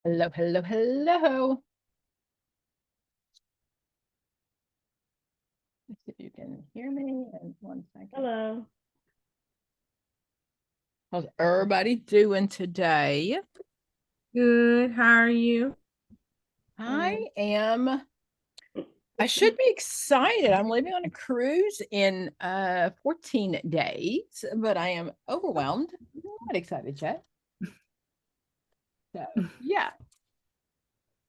Hello, hello, hello. Let's see if you can hear me in 1 second. Hello. How's everybody doing today? Good. How are you? I should be excited. I'm leaving on a cruise in 14 days, but I am overwhelmed. I'm not excited yet. So yeah.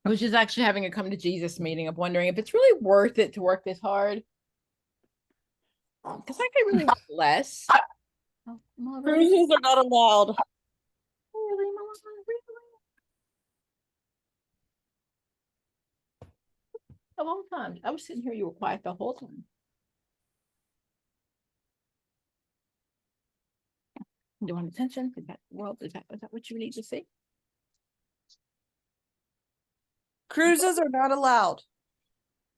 I was just actually having a come to Jesus meeting of wondering if it's really worth it to work this hard. Because I could really work less. Oh, Cruises are not allowed. Really, Mama? Really? The whole time. I was sitting here, you were quiet the whole time. Do you want attention? Is that world? Is that what you need to see? Cruises are not allowed.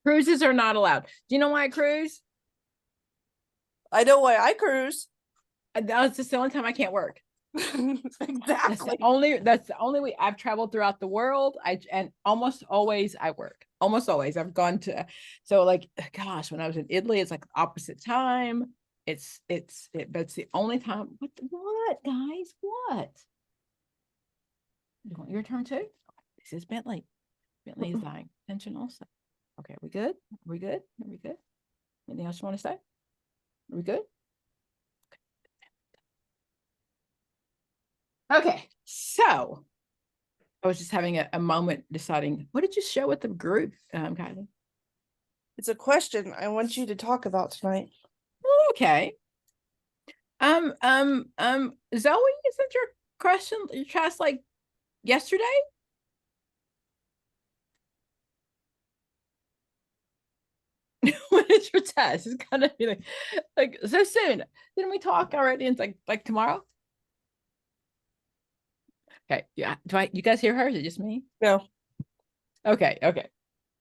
Cruises are not allowed. Do you know why I cruise? I know why I cruise. That's just the only time I can't work. Exactly. That's the only way I've traveled throughout the world. And almost always I work. Almost always I've gone to, so like, gosh, when I was in Italy, it's like opposite time. But it's the only time. What guys? What? You want your turn too? This is Bentley. Bentley is dying. Attention also. Okay, are we good? Are we good? Are we good? Anything else you want to say? Are we good? Okay, so I was just having a moment deciding, what did you share with the group, Kylie? It's a question I want you to talk about tonight. Okay. Zoe, isn't your question, your test like yesterday? When is your test? It's gonna be like so soon. Didn't we talk already? And it's like tomorrow? Okay, yeah. You guys hear her? Is it just me? No. Okay.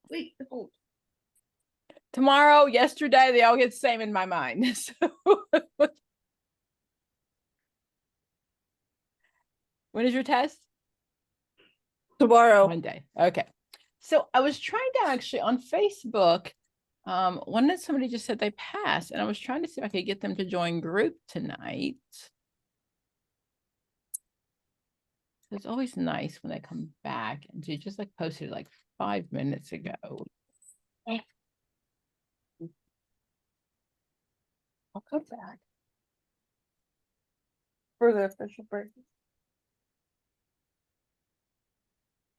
Wait, hold. Tomorrow, yesterday, they all get the same in my mind. So when is your test? Tomorrow. Monday. Okay. So I was trying to actually on Facebook, one that somebody just said they passed, and I was trying to see if I could get them to join group tonight. It's always nice when they come back, and she just like posted like 5 minutes ago. I'll come back for the official break.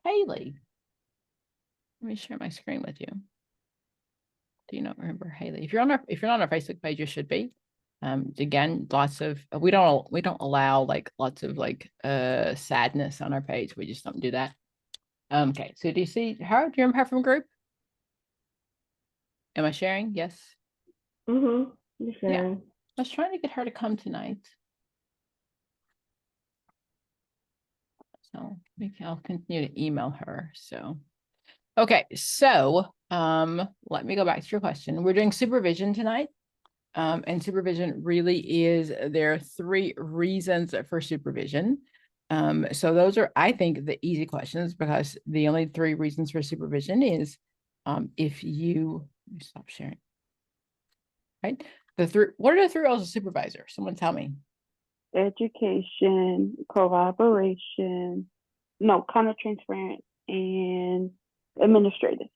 Haley. Let me share my screen with you. Do you not remember Haley? If you're on our Facebook page, you should be. Again, lots of we don't allow like lots of like sadness on our page. We just don't do that. Okay, so do you see her? Do you remember her from group? Am I sharing? Yes. Mm-hmm. Yeah. I was trying to get her to come tonight. So I'll continue to email her. So okay, so let me go back to your question. We're doing supervision tonight. And supervision really is, there are 3 reasons for supervision. So those are, I think, the easy questions, because the only 3 reasons for supervision is if you stop sharing, right? What are the 3 roles of supervisor? Someone tell me. Education, collaboration, no, counter-transference, and administrative.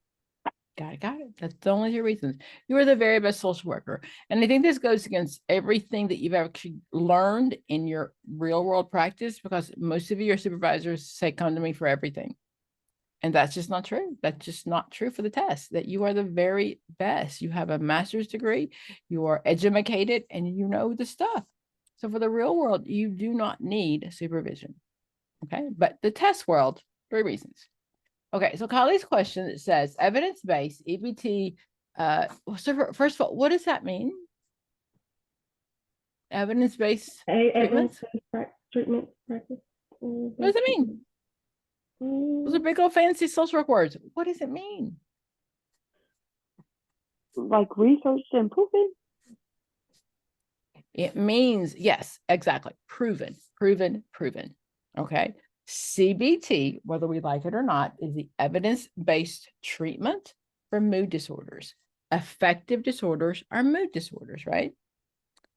Got it. That's the only 2 reasons. You are the very best social worker. And I think this goes against everything that you've actually learned in your real world practice, because most of your supervisors say, come to me for everything. And that's just not true. That's just not true for the test, that you are the very best. You have a master's degree, you are educated, and you know the stuff. So for the real world, you do not need supervision. Okay. But the test world, 3 reasons. Okay. So Kylie's question says evidence-based EBT. So first of all, what does that mean? Evidence-based treatment? Treatment practice. What does it mean? Those are big old fancy social work words. What does it mean? Like research and proven? It means, yes, exactly. Proven. Okay. CBT, whether we like it or not, is the evidence-based treatment for mood disorders. Affective disorders are mood disorders, right?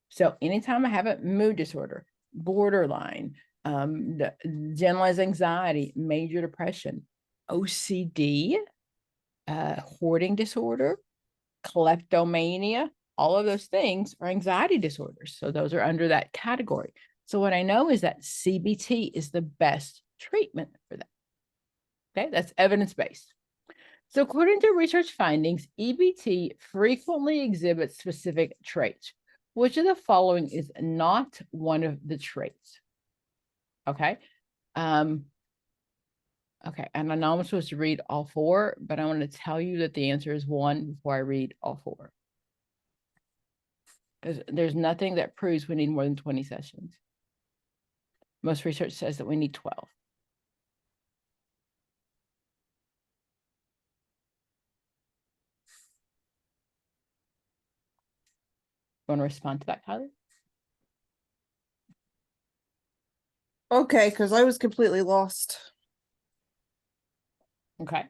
So anytime I have a mood disorder, borderline, generalized anxiety, major depression, OCD, hoarding disorder, kleptomania, all of those things are anxiety disorders. So those are under that category. So what I know is that CBT is the best treatment for that. Okay, that's evidence-based. So according to research findings, EBT frequently exhibits specific traits. Which of the following is not one of the traits? Okay. Okay, and I know I'm supposed to read all four, but I want to tell you that the answer is one before I read all four. Because there's nothing that proves we need more than 20 sessions. Most research says that we need 12. Want to respond to that, Kylie? Okay, because I was completely lost. Okay.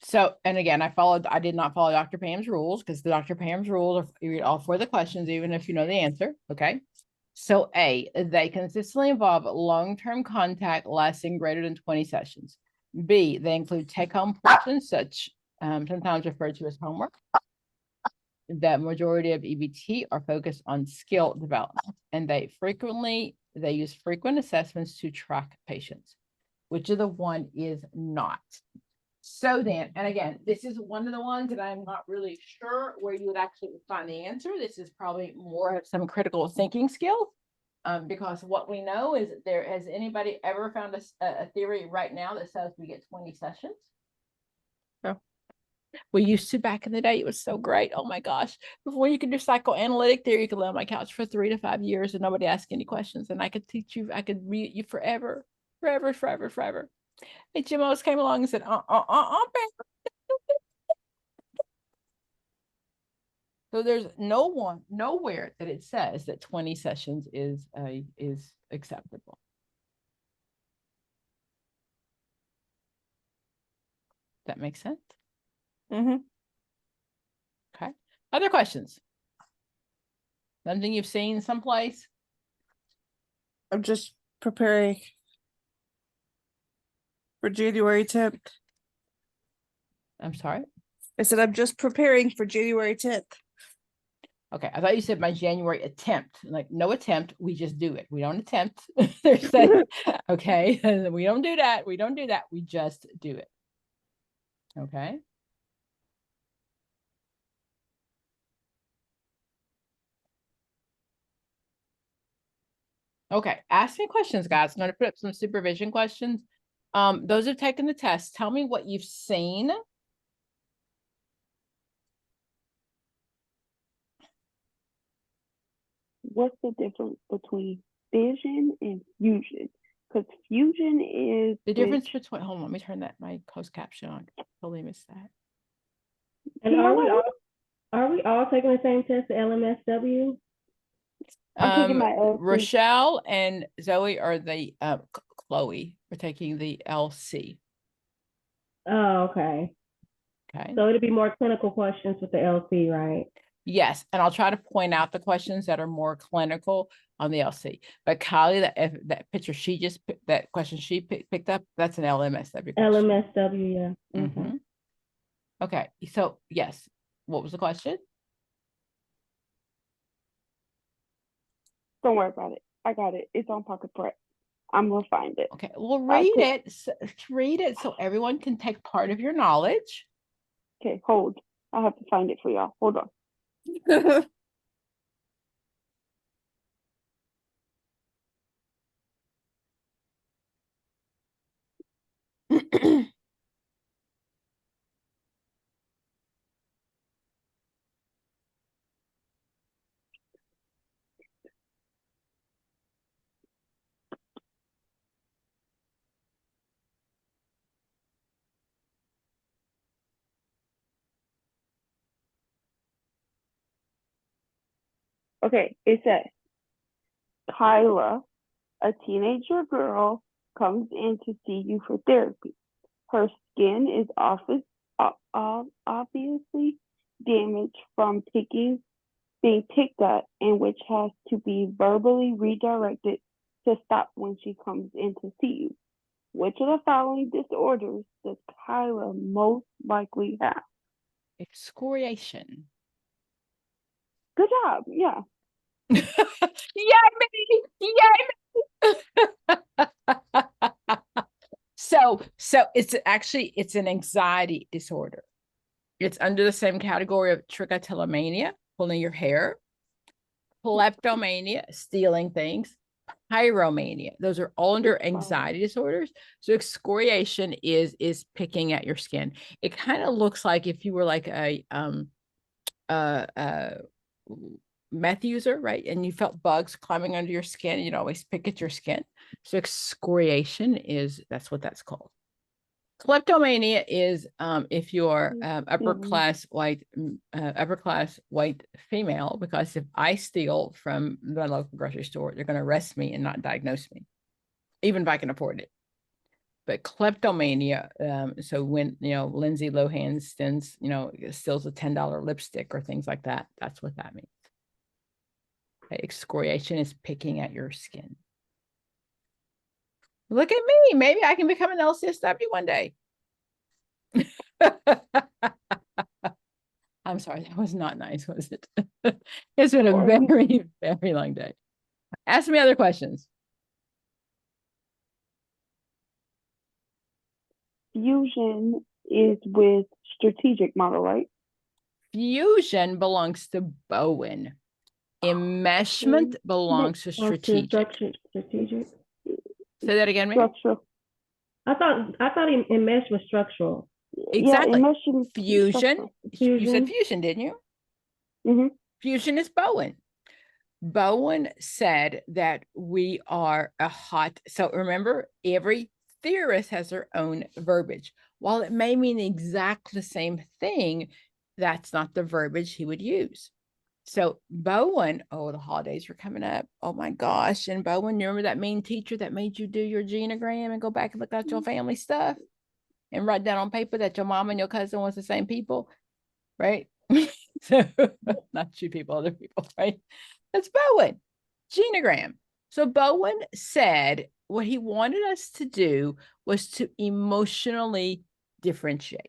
So, and again, I did not follow Dr. Pam's rules because the Dr. Pam's rules are you read all four of the questions, even if you know the answer. Okay. So A, they consistently involve long-term contact lasting greater than 20 sessions. B, they include take-home portions, such sometimes referred to as homework. The majority of EBT are focused on skill development, and they use frequent assessments to track patients. Which of the one is not? So then, and again, this is one of the ones that I'm not really sure where you would actually find the answer. This is probably more of some critical thinking skills. Because what we know is has anybody ever found a theory right now that says we get 20 sessions? No. We used to back in the day. It was so great. Oh my gosh. Before you could do psychoanalytic theory, you could lay on my couch for 3 to 5 years and nobody asked any questions. And I could teach you, I could read you forever, forever, forever, forever. And Jim O's came along and said, So there's nowhere that it says that 20 sessions is acceptable. That makes sense? Mm-hmm. Okay. Other questions? Something you've seen someplace? I'm just preparing for January 10th. I'm sorry? I said I'm just preparing for January 10th. Okay, I thought you said my January attempt. Like, no attempt, we just do it. We don't attempt. Okay, we don't do that. We don't do that. We just do it. Okay. Okay, ask me questions, guys. I'm going to put up some supervision questions. Those who've taken the test, tell me what you've seen. What's the difference between fission and fusion? Because fusion is The difference which, between, hold on, let me turn that, my closed caption on. Totally missed that. And You know what? are we all taking the same test, the LMSW? I'm taking my LC. Rochelle and Zoe are the, Chloe, are taking the LC. Oh, okay. Okay. So it'd be more clinical questions with the LC, right? Yes, and I'll try to point out the questions that are more clinical on the LC. But Kylie, that picture she just that question she picked up, that's an LMSW question. LMSW, yeah. Okay. Mhm. Okay, so yes, what was the question? Don't worry about it. I got it. It's on Pocket Prep. I'm gonna find it. Okay, well, I'll read it so everyone can take part of your knowledge. Okay, hold. I have to find it for y'all. Hold on. Okay, it says Kyla, a teenager girl, comes in to see you for therapy. Her skin is obviously damaged from being picked at, and which has to be verbally redirected to stop when she comes in to see you. Which of the following disorders does Kyla most likely have? Excoriation. Good job. Yeah. Yay me! Yay me! So it's an anxiety disorder. It's under the same category of trichotillomania, pulling your hair, kleptomania, stealing things, pyromania. Those are all under anxiety disorders. So excoriation is picking at your skin. It kind of looks like if you were like a meth user, right? And you felt bugs climbing under your skin, you'd always pick at your skin. So excoriation that's what that's called. Kleptomania is if you're upper class white female, because if I steal from the local grocery store, they're going to arrest me and not diagnose me, even if I can afford it. But kleptomania, so when Lindsay Lohan steals a $10 lipstick or things like that, that's what that means. Okay, excoriation is picking at your skin. Look at me. Maybe I can become an LCSW one day. I'm sorry, that was not nice, was it? It's been a very, very long day. Ask me other questions. Fusion is with strategic model, right? Fusion belongs to Bowen. Enmeshment belongs to strategic. Strategic. Say that again, Mary. Structural. I thought enmesh was structural. Exactly. Yeah, Fusion. You said fusion, didn't you? Mm-hmm. Fusion is Bowen. Bowen said that we are so remember, every theorist has their own verbiage. While it may mean exactly the same thing, that's not the verbiage he would use. So Bowen, the holidays are coming up. Oh my gosh. And Bowen, you remember that mean teacher that made you do your genogram and go back and look at your family stuff and write down on paper that your mom and your cousin was the same people, right? So not you people, other people, right? That's Bowen, genogram. So Bowen said what he wanted us to do was to emotionally differentiate.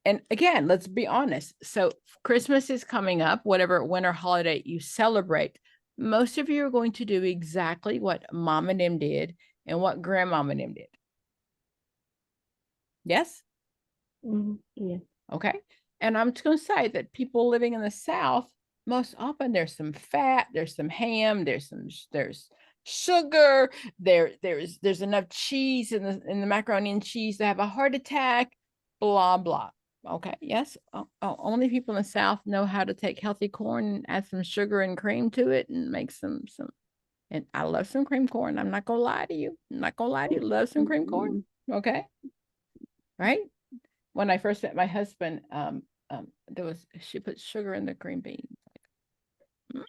And again, let's be honest. So Christmas is coming up, whatever winter holiday you celebrate. Most of you are going to do exactly what mom and them did and what grandmom and them did. Yes? Yeah. Okay. And I'm just going to say that people living in the South, most often there's some fat, there's some ham, there's sugar, there's enough cheese in the macaroni and cheese to have a heart attack, blah, blah. Okay. Yes. Only people in the South know how to take healthy corn and add some sugar and cream to it and make some, and I love some cream corn. I'm not going to lie to you. Love some cream corn. Okay. Right. When I first met my husband, she put sugar in the green beans.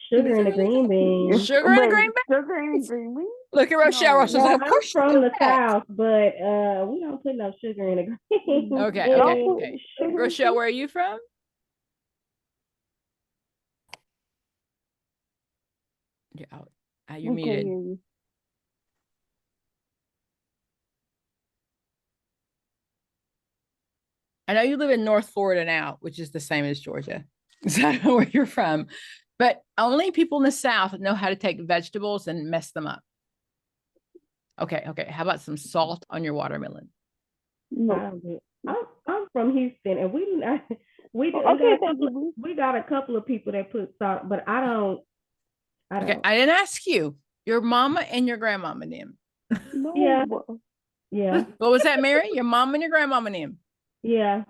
Sugar in the green beans. Sugar in the green beans. Sugar in the green beans. Look at Rochelle. Rochelle's like, of I'm course from the South, but we don't put no sugar in the green. Okay. Rochelle, where are you from? You're out. You're muted. I know you live in North Florida now, which is the same as Georgia. So I don't know where you're from, but only people in the South know how to take vegetables and mess them up. Okay. How about some salt on your watermelon? No. I'm from Houston, and we got a couple of people that put salt, but I don't. Okay, I didn't ask you. Your mama and your grandmama name. No. Yeah. What was that, Mary? Your mom and your grandmama name. Yeah.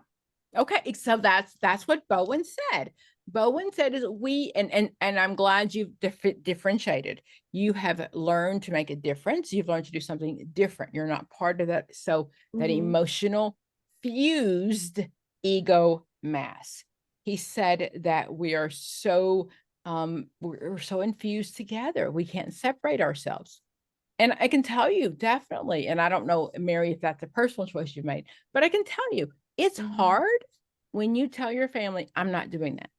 Okay, so that's what Bowen said. Bowen said is and I'm glad you've differentiated. You have learned to make a difference. You've learned to do something different. You're not part of that. So that emotional fused ego mass. He said that we are so we're so infused together. We can't separate ourselves. And I can tell you definitely, and I don't know, Mary, if that's a personal choice you've made, but I can tell you it's hard when you tell your family, I'm not doing that.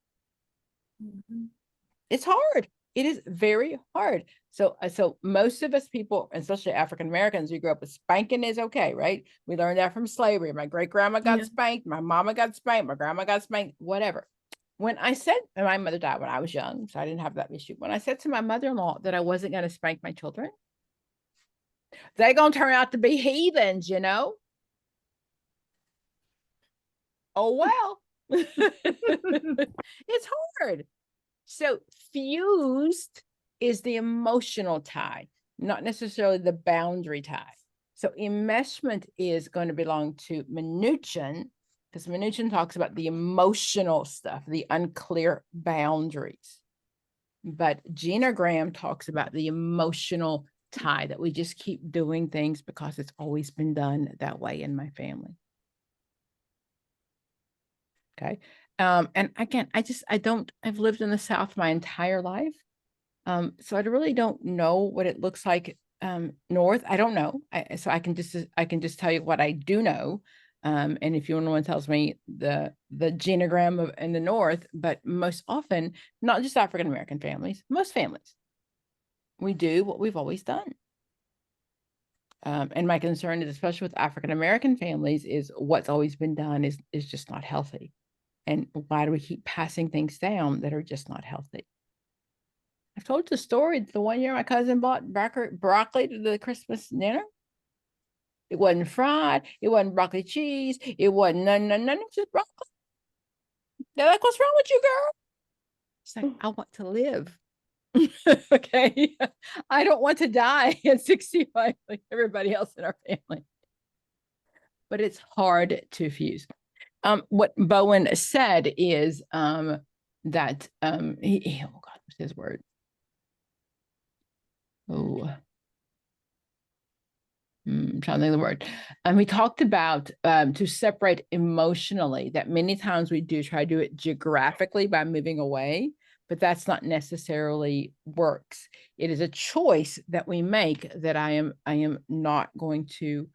It's hard. It is very hard. So most of us people, especially African Americans, we grew up with spanking is okay, right? We learned that from slavery. My great grandma got spanked, my mama got spanked, my grandma got spanked, whatever. When I said, and my mother died when I was young, so I didn't have that issue. When I said to my mother-in-law that I wasn't going to spank my children, they're going to turn out to be heathens, you know? Oh, well, it's hard. So fused is the emotional tie, not necessarily the boundary tie. So enmeshment is going to belong to Minuchin, because Minuchin talks about the emotional stuff, the unclear boundaries. But genogram talks about the emotional tie, that we just keep doing things because it's always been done that way in my family. Okay. And again, I've lived in the South my entire life. So I really don't know what it looks like north. I don't know. So I can just tell you what I do know. And if anyone tells me the genogram in the north, but most often, not just African American families, most families, we do what we've always done. And my concern is, especially with African American families, is what's always been done is just not healthy. And why do we keep passing things down that are just not healthy? I've told the story. The one year my cousin bought broccoli to the Christmas dinner. It wasn't fried. It wasn't broccoli cheese. It wasn't none. It's just broccoli. They're like, what's wrong with you, girl? It's like, I want to live. Okay. I don't want to die at 65 like everybody else in our family. But it's hard to fuse. What Bowen said is that oh God, what's his word? I'm trying to think of the word. We talked about to separate emotionally, that many times we do try to do it geographically by moving away, but that's not necessarily works. It is a choice that we make, that I am not going to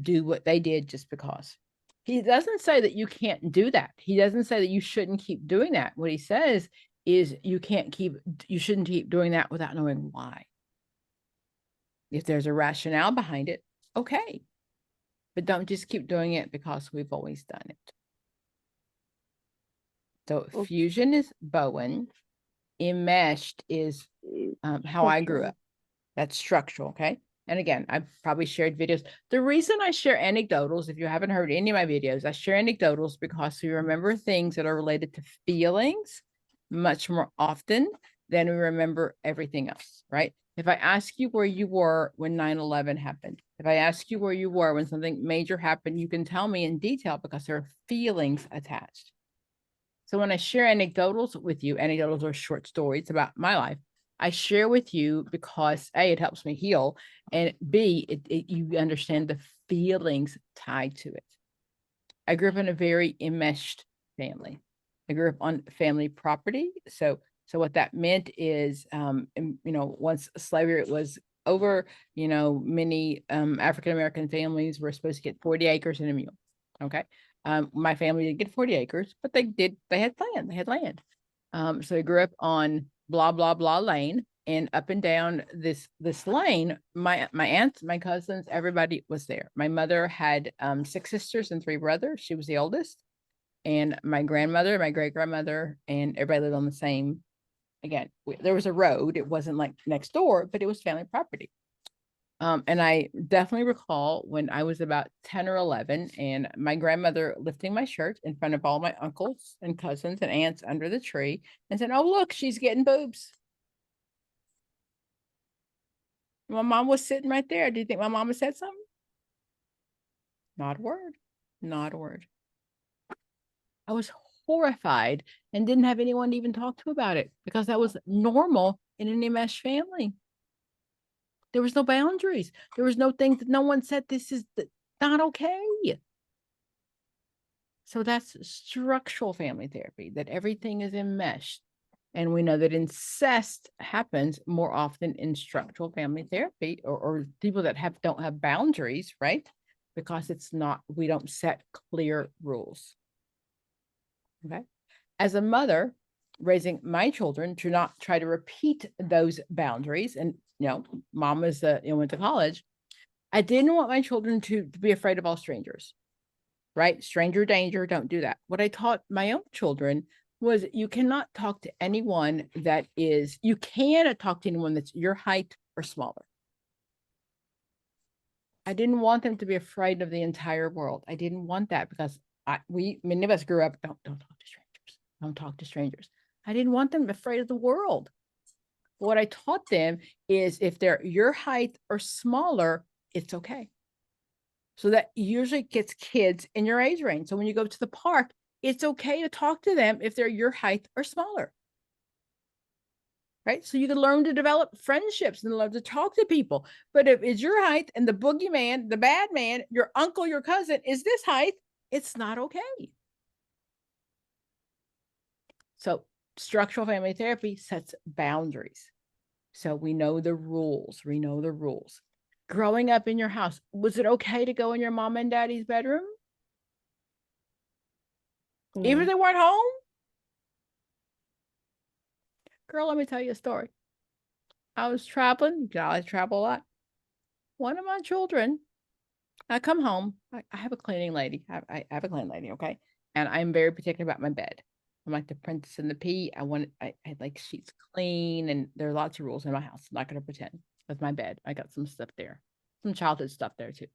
do what they did just because. He doesn't say that you can't do that. He doesn't say that you shouldn't keep doing that. What he says is you shouldn't keep doing that without knowing why. If there's a rationale behind it, okay. But don't just keep doing it because we've always done it. So fusion is Bowen. Enmeshed is how I grew up. That's structural, okay? And again, I've probably shared videos. The reason I share anecdotals, if you haven't heard any of my videos, I share anecdotals because we remember things that are related to feelings much more often than we remember everything else, right? If I ask you where you were when 9/11 happened, if I ask you where you were when something major happened, you can tell me in detail because there are feelings attached. So when I share anecdotals with you, anecdotals are short stories about my life. I share with you because A, it helps me heal, and B, you understand the feelings tied to it. I grew up in a very enmeshed family. I grew up on family property. So what that meant is, once slavery was over, many African-American families were supposed to get 40 acres and a mule. Okay. My family didn't get 40 acres, but they had land. So I grew up on blah, blah, blah lane, and up and down this lane, my aunts, my cousins, everybody was there. My mother had 6 sisters and 3 brothers. She was the oldest. And my grandmother, my great grandmother, and everybody lived on the same, again, there was a road. It wasn't like next door, but it was family property. And I definitely recall when I was about 10 or 11 and my grandmother lifting my shirt in front of all my uncles and cousins and aunts under the tree and said, oh, look, she's getting boobs. My mom was sitting right there. Do you think my mama said something? Not a word. Not a word. I was horrified and didn't have anyone to even talk to about it because that was normal in an enmeshed family. There was no boundaries. There was no thing that no one said, this is not okay. So that's structural family therapy, that everything is enmeshed. And we know that incest happens more often in structural family therapy or people that don't have boundaries, right? Because we don't set clear rules. Okay. As a mother raising my children to not try to repeat those boundaries, and mom was went to college, I didn't want my children to be afraid of all strangers, right? Stranger danger, don't do that. What I taught my own children was you cannot talk to anyone that's your height or smaller. I didn't want them to be afraid of the entire world. I didn't want that because many of us grew up, don't talk to strangers. Don't talk to strangers. I didn't want them afraid of the world. What I taught them is if they're your height or smaller, it's okay. So that usually gets kids in your age range. So when you go to the park, it's okay to talk to them if they're your height or smaller. Right? So you can learn to develop friendships and learn to talk to people. But if it's your height and the boogeyman, the bad man, your uncle, your cousin is this height, it's not okay. So structural family therapy sets boundaries. So we know the rules. We know the rules. Growing up in your house, was it okay to go in your mom and daddy's bedroom? Even if they weren't home? Girl, let me tell you a story. I was traveling. I travel a lot. One of my children, I come home. I have a cleaning lady. I have a cleaning lady, okay? And I'm very particular about my bed. I'm like the Princess and the Pea. I like sheets clean, and there are lots of rules in my house. I'm not going to pretend. With my bed, I got some stuff there, some childhood stuff there too.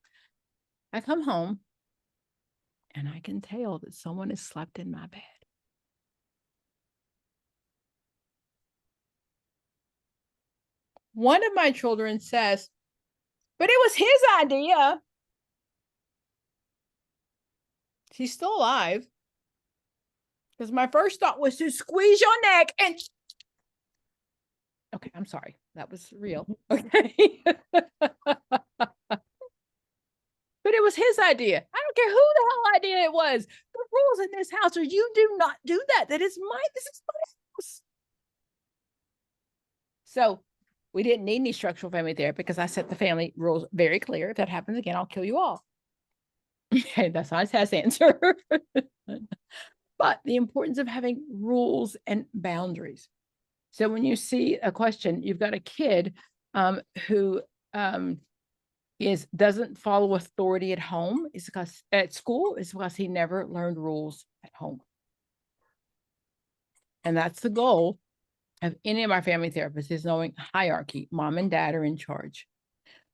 I come home, and I can tell that someone has slept in my bed. One of my children says, but it was his idea. She's still alive. Because my first thought was to squeeze your neck and... Okay, I'm sorry. That was real. Okay. But it was his idea. I don't care who the hell idea it was. The rules in this house are you do not do that. This is my house. So we didn't need any structural family therapy because I set the family rules very clear. If that happens again, I'll kill you all. Okay, that's not a test answer. But the importance of having rules and boundaries. So when you see a question, you've got a kid who doesn't follow authority at home, is because at school is because he never learned rules at home. And that's the goal of any of our family therapists, is knowing hierarchy. Mom and dad are in charge.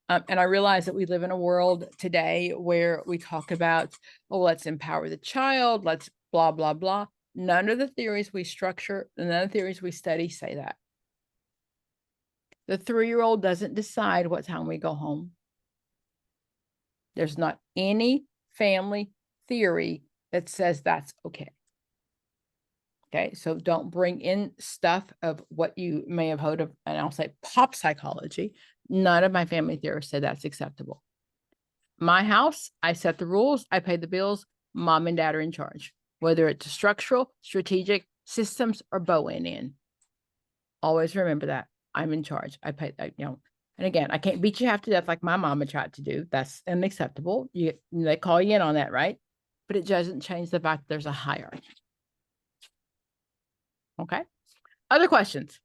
And I realize that we live in a world today where we talk about, oh, let's empower the child, let's blah, blah, blah. None of the theories we structure, none of the theories we study say that. The 3-year-old doesn't decide what time we go home. There's not any family theory that says that's okay. Okay, so don't bring in stuff of what you may have heard of, and I'll say pop psychology. None of my family theorists said that's acceptable. My house, I set the rules, I pay the bills, mom and dad are in charge. Whether it's structural, strategic, systems, or Bowen in. Always remember that. I'm in charge. I pay, and again, I can't beat you half to death like my mama tried to do. That's unacceptable. They call you in on that, right? But it doesn't change the fact there's a hierarchy. Okay. Other questions?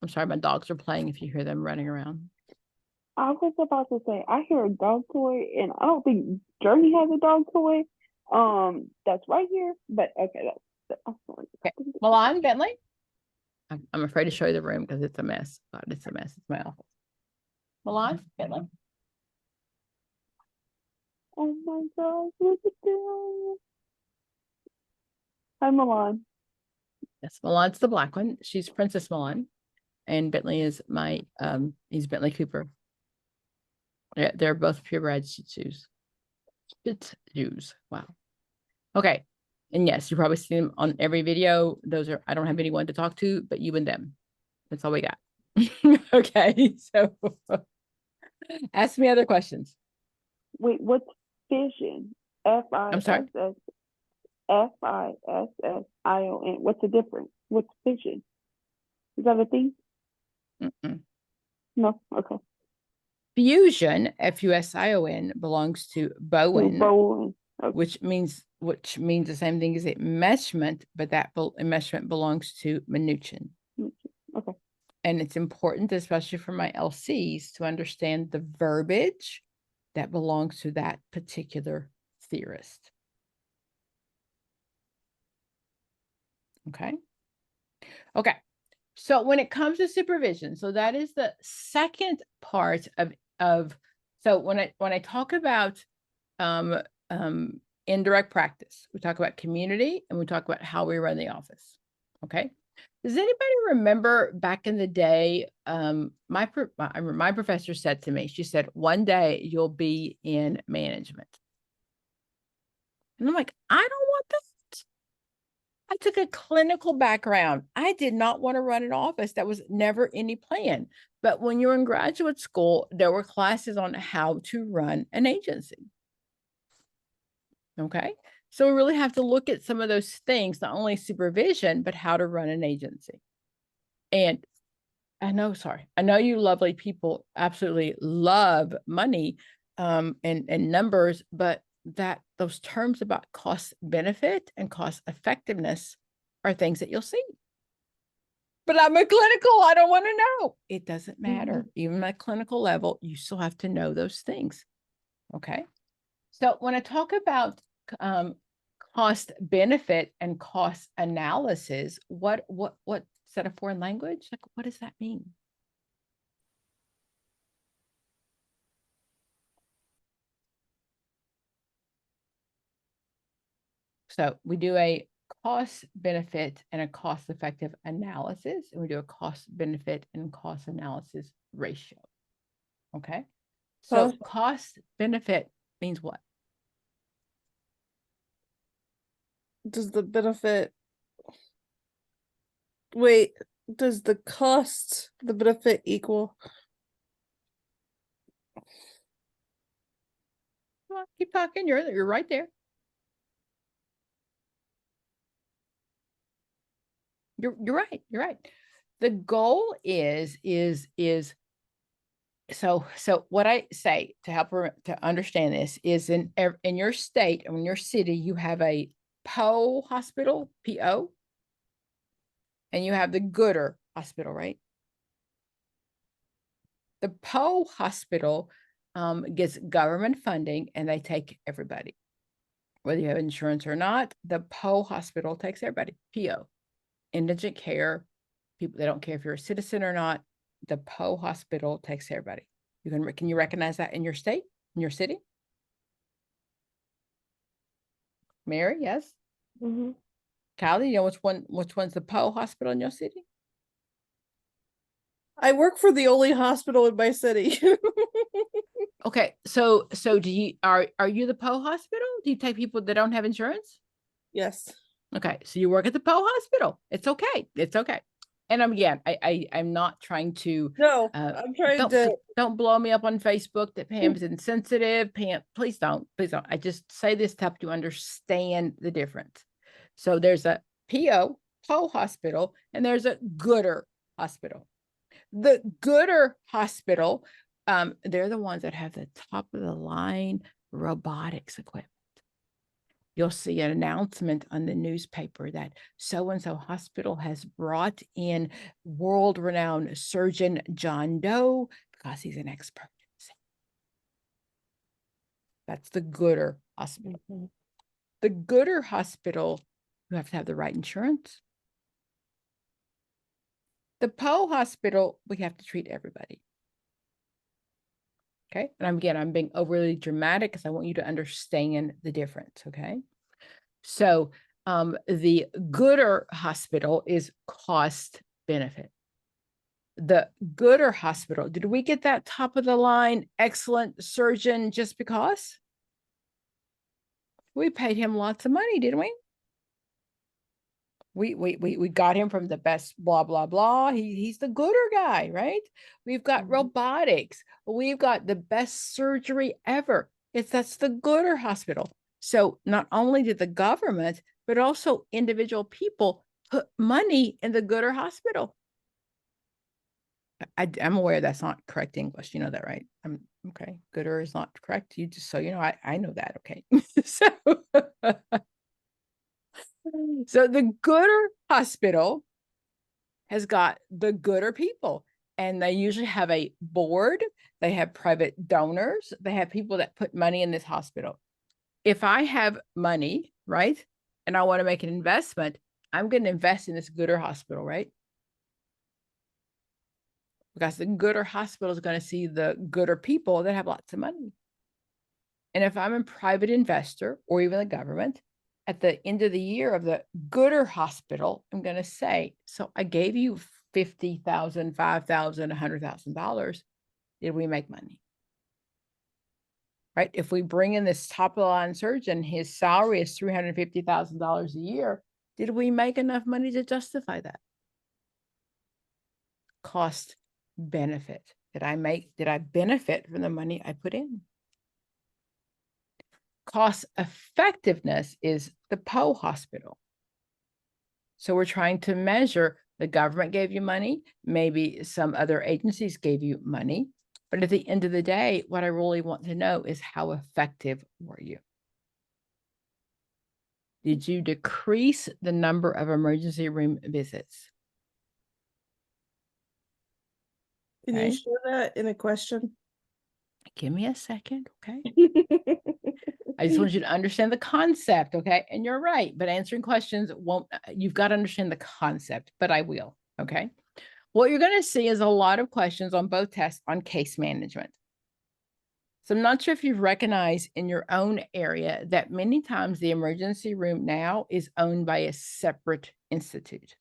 I'm sorry, my dogs are playing if you hear them running around. I was about to say, I hear a dog toy, and I don't think Journey has a dog toy. That's right here, but okay, okay. Milan, Bentley? I'm afraid to show you the room because it's a mess. God, it's a mess. It's my office. Milan, Bentley? Oh my gosh, look at that. Hi, Milan. Yes, Milan's the black one. She's Princess Milan. And Bentley is he's Bentley Cooper. Yeah, they're both purebred Shih Tzus. Shih Tzus. Wow. Okay. And yes, you probably see them on every video. I don't have anyone to talk to, but you and them. That's all we got. Okay. So ask me other questions. Wait, what's fission? I'm sorry. F-I-S-S-I-O-N. What's the difference? What's fission? Is that a thing? Mm-mm. No? Okay. Fusion, F-U-S-I-O-N, belongs to Bowen, Bowen. Okay. which means the same thing as enmeshment, but that enmeshment belongs to Mnuchin. Okay. And it's important, especially for my LCs, to understand the verbiage that belongs to that particular theorist. Okay. Okay. So when it comes to supervision, so that is the second part of so when I talk about indirect practice, we talk about community and we talk about how we run the office. Okay. Does anybody remember back in the day, my professor said to me, she said, one day you'll be in management. And I'm like, I don't want that. I took a clinical background. I did not want to run an office. That was never any plan. But when you're in graduate school, there were classes on how to run an agency. Okay. So we really have to look at some of those things, not only supervision, but how to run an agency. And I know you lovely people absolutely love money and numbers, but those terms about cost benefit and cost effectiveness are things that you'll see. But I'm a clinical, I don't want to know. It doesn't matter. Even at clinical level, you still have to know those things. Okay. So when I talk about cost benefit and cost analysis, what is that a foreign language? Like, what does that mean? So we do a cost benefit and a cost effective analysis, and we do a cost benefit and cost analysis ratio. Okay. So cost benefit means what? Does the benefit, wait, does the cost, the benefit equal? Well, keep talking. You're right there. You're right. You're right. The goal is so what I say to help to understand this is in your state and in your city, you have a PO hospital, PO, and you have the Gooder hospital, right? The PO hospital gets government funding and they take everybody. Whether you have insurance or not, the PO hospital takes everybody, PO. Indigent care, people, they don't care if you're a citizen or not, the PO hospital takes everybody. Can you recognize that in your state, in your city? Mary, yes? Mm-hmm. Callie, you know which one's the PO hospital in your city? I work for the only hospital in my city. Okay, so are you the PO hospital? Do you take people that don't have insurance? Yes. Okay, so you work at the PO hospital. It's okay. It's okay. And I'm not trying to. No, I'm trying to. Don't blow me up on Facebook that Pam's insensitive. Pam, please don't. I just say this to help you understand the difference. So there's a PO hospital, and there's a Gooder hospital. The Gooder hospital, they're the ones that have the top of the line robotics equipment. You'll see an announcement on the newspaper that so-and-so hospital has brought in world-renowned surgeon John Doe because he's an expert. That's the Gooder hospital. Mm-hmm. The Gooder hospital, you have to have the right insurance. The PO hospital, we have to treat everybody. Okay. And I'm being overly dramatic because I want you to understand the difference. Okay. So the Gooder hospital is cost benefit. The Gooder hospital, did we get that top of the line excellent surgeon just because? We paid him lots of money, didn't we? We got him from the best blah blah blah. He's the Gooder guy, right? We've got robotics. We've got the best surgery ever. That's the Gooder hospital. So not only did the government, but also individual people put money in the Gooder Hospital. I'm aware that's not correct English. You know that, right? I'm okay. Gooder is not correct. You just, so you know, I know that. Okay. So, so the Gooder Hospital has got the Gooder people, and they usually have a board. They have private donors. They have people that put money in this hospital. If I have money, right, and I want to make an investment, I'm going to invest in this Gooder Hospital, right? Because the Gooder Hospital is going to see the Gooder people that have lots of money. And if I'm a private investor or even the government, at the end of the year of the Gooder Hospital, I'm going to say, so I gave you $50,000, $5,000, $100,000. Did we make money? Right? If we bring in this top of the line surgeon, his salary is $350,000 a year. Did we make enough money to justify that? Cost benefit. Did I benefit from the money I put in? Cost effectiveness is the PO hospital. So we're trying to measure, the government gave you money, maybe some other agencies gave you money, but at the end of the day, what I really want to know is how effective were you? Did you decrease the number of emergency room visits? Can Okay. you show that in a question? Give me a second, okay? I just want you to understand the concept, okay? And you're right, but answering questions won't, you've got to understand the concept, but I will, okay? What you're going to see is a lot of questions on both tests on case management. So I'm not sure if you've recognized in your own area that many times the emergency room now is owned by a separate institute.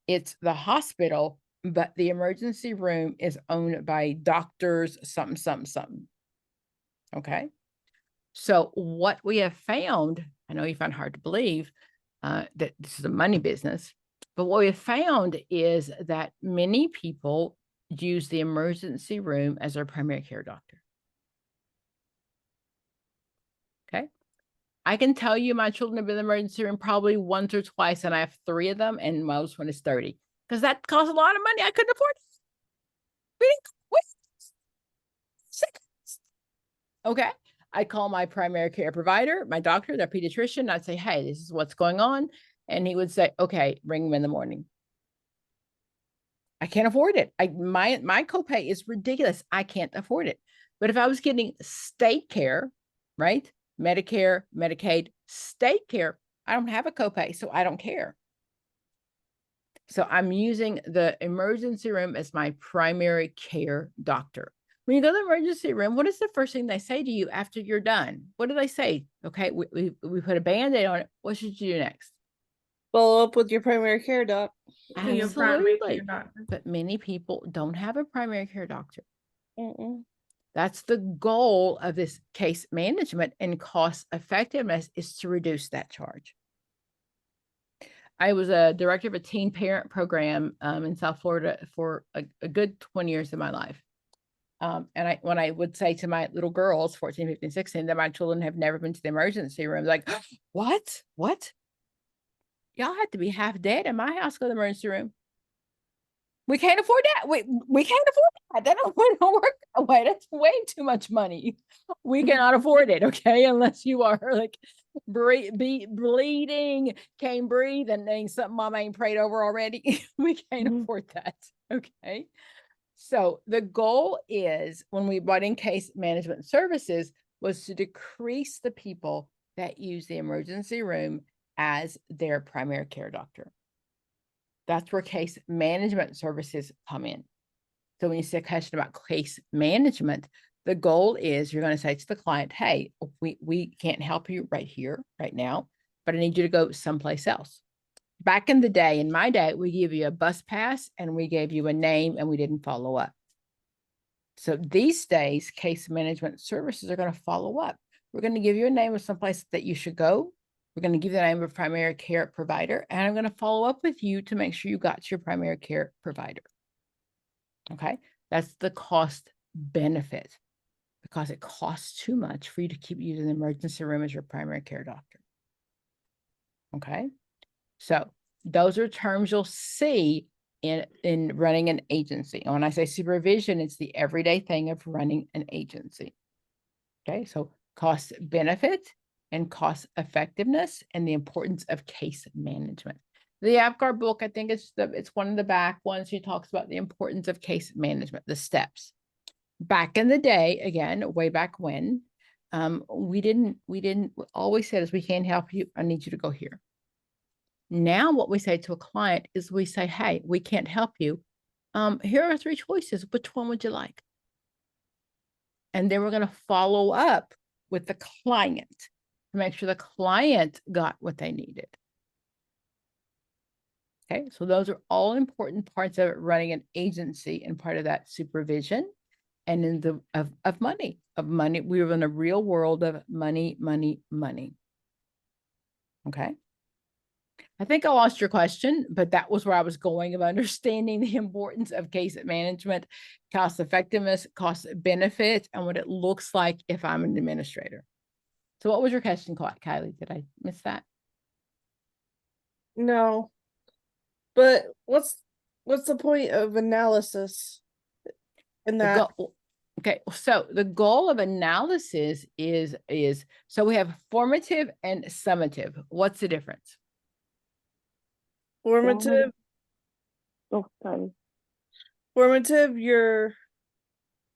It's the hospital, but the emergency room is owned by doctors, something, something, something. Okay. So what we have found, I know you find it hard to believe that this is a money business, but what we have found is that many people use the emergency room as their primary care doctor. Okay. I can tell you my children have been in the emergency room probably once or twice, and I have 3 of them, and my oldest one is 30, because that costs a lot of money. I couldn't afford it. We didn't wait. Okay. I call my primary care provider, my doctor, their pediatrician. I'd say, hey, this is what's going on. And he would say, okay, ring them in the morning. I can't afford it. My copay is ridiculous. I can't afford it. But if I was getting state care, right? Medicare, Medicaid, state care, I don't have a copay, so I don't care. So I'm using the emergency room as my primary care doctor. When you go to the emergency room, what is the first thing they say to you after you're done? What do they say? Okay, we put a Band-Aid on it. What should you do next? Follow up with your primary care doc. To your primary care Absolutely. doctor. But many people don't have a primary care doctor. Mm-mm. That's the goal of this case management, and cost effectiveness is to reduce that charge. I was a director of a teen parent program in South Florida for a good 20 years of my life. And when I would say to my little girls, 14, 15, 16, that my children have never been to the emergency room, like, what? Y'all have to be half dead in my house, go to the emergency room. We can't afford that. We can't afford that. That don't work that way. That's way too much money. We cannot afford it, okay? Unless you are like bleeding, can't breathe, and then something mama ain't prayed over already. We can't afford that, okay? So the goal is, when we brought in case management services, was to decrease the people that use the emergency room as their primary care doctor. That's where case management services come in. So when you say a question about case management, the goal is you're going to say to the client, hey, we can't help you right here, right now, but I need you to go someplace else. Back in the day, in my day, we give you a bus pass and we gave you a name and we didn't follow up. So these days, case management services are going to follow up. We're going to give you a name of someplace that you should go. We're going to give you the name of a primary care provider, and I'm going to follow up with you to make sure you got to your primary care provider. Okay. That's the cost benefit. The because it costs too much for you to keep using the emergency room as your primary care doctor. Okay. So those are terms you'll see in running an agency. And when I say supervision, it's the everyday thing of running an agency. Okay. So cost benefit and cost effectiveness and the importance of case management. The APGAR book, I think it's one of the back ones. She talks about the importance of case management, the steps. Back in the day, again, way back when, we didn't always said is we can't help you. I need you to go here. Now what we say to a client is we say, hey, we can't help you. Here are 3 choices. Which one would you like? And then we're going to follow up with the client to make sure the client got what they needed. Okay, so those are all important parts of running an agency and part of that supervision. And in the of money. We were in a real world of money. Okay. I think I lost your question, but that was where I was going of understanding the importance of case management, cost effectiveness, cost benefit, and what it looks like if I'm an administrator. So what was your question, Kylie? Did I miss that? No. But what's the point of analysis in that? Okay, so the goal of analysis is so we have formative and summative. What's the difference? Formative, Oh, sorry. formative, you're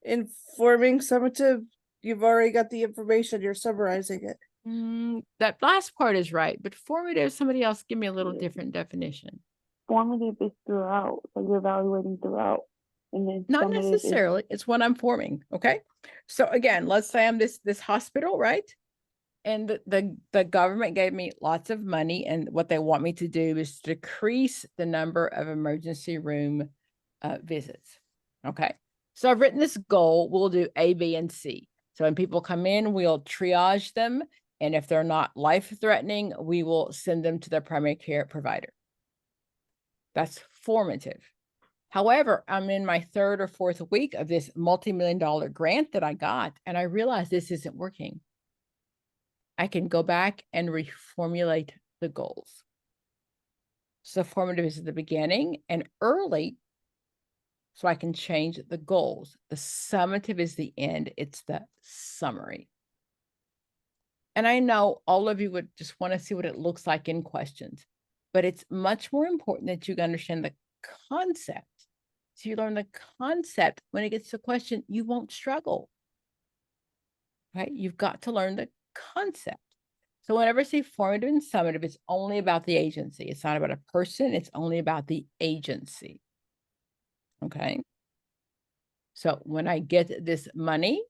informing. Summative, you've already got the information, you're summarizing it. That last part is right, but formative, somebody else give me a little different definition. Formative is throughout, so you're evaluating throughout. And then Not summative necessarily. It's what I'm forming. Okay. So again, let's say I'm this hospital, right? And the government gave me lots of money, and what they want me to do is decrease the number of emergency room visits. Okay. So I've written this goal. We'll do A, B, and C. So when people come in, we'll triage them. And if they're not life-threatening, we will send them to their primary care provider. That's formative. However, I'm in my 3rd or 4th week of this multi-million-dollar grant that I got, and I realized this isn't working. I can go back and reformulate the goals. So formative is at the beginning and early, so I can change the goals. The summative is the end. It's the summary. And I know all of you would just want to see what it looks like in questions, but it's much more important that you understand the concept. So you learn the concept. When it gets to a question, you won't struggle, right? You've got to learn the concept. So whenever I say formative and summative, it's only about the agency. It's not about a person. It's only about the agency. Okay. So when I get this money,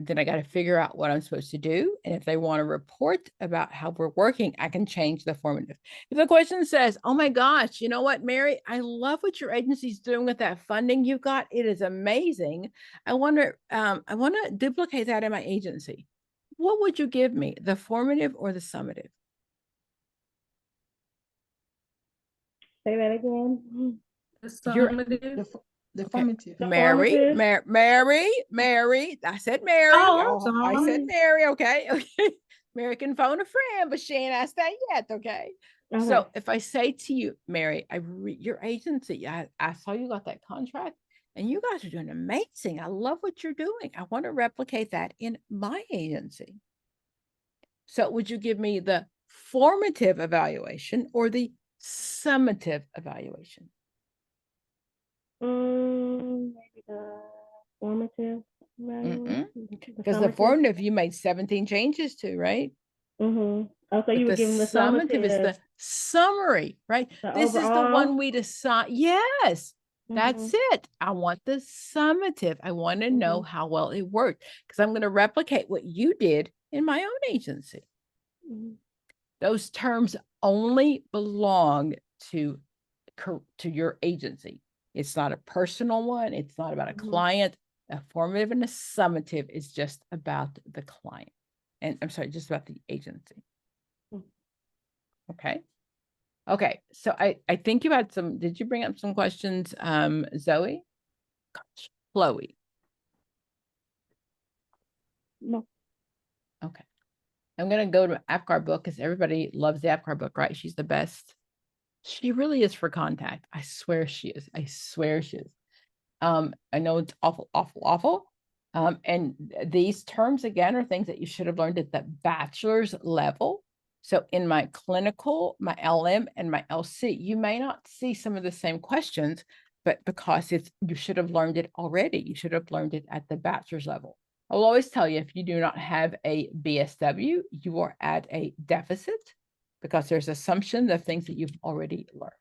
then I got to figure out what I'm supposed to do. And if they want to report about how we're working, I can change the formative. If the question says, oh my gosh, you know what, Mary, I love what your agency's doing with that funding you've got. It is amazing. I want to duplicate that in my agency. What would you give me, the formative or the summative? Say that again. The Okay. formative. Mary, I said Mary. Oh, I said sorry. Mary, okay. Okay. Mary can phone a friend, but she ain't asked that yet, okay? So if I say to you, Mary, your agency, I saw you got that contract and you guys are doing amazing. I love what you're doing. I want to replicate that in my agency. So would you give me the formative evaluation or the summative evaluation? Maybe the formative evaluation. Because the formative you made 17 changes to, right? Oh, so you But were giving the summative is the summary, right? This is the one we decide. Yes, that's it. I want the summative. I want to know how well it worked because I'm going to replicate what you did in my own agency. Those terms only belong to your agency. It's not a personal one. It's not about a client. A formative and a summative is just about the client. And I'm sorry, just about the agency. Okay. Okay. So I think you had did you bring up some questions, Zoe? Chloe. No. Okay. I'm going to go to APGAR book because everybody loves the APGAR book, right? She's the best. She really is for contact. I swear she is. I swear she is. I know it's awful, awful, awful. And these terms, again, are things that you should have learned at the bachelor's level. So in my clinical, my LM, and my LC, you may not see some of the same questions, but because you should have learned it already. You should have learned it at the bachelor's level. I'll always tell you, if you do not have a BSW, you are at a deficit because there's assumption of things that you've already learned.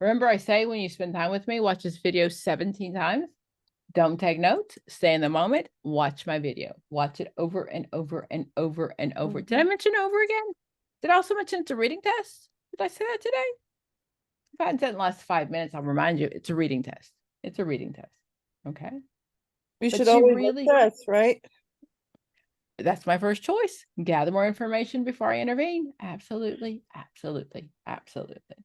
Remember, I say when you spend time with me, watch this video 17 times. Don't take notes. Stay in the moment. Watch my video. Watch it over and over and over and over. Did I mention over again? Did I also mention it's a reading test? Did I say that today? If I hadn't said it in the last 5 minutes, I'll remind you, it's a reading test. It's a reading test. Okay. We But should you always really- assess, right? That's my first choice. Gather more information before I intervene. Absolutely. Absolutely. Absolutely.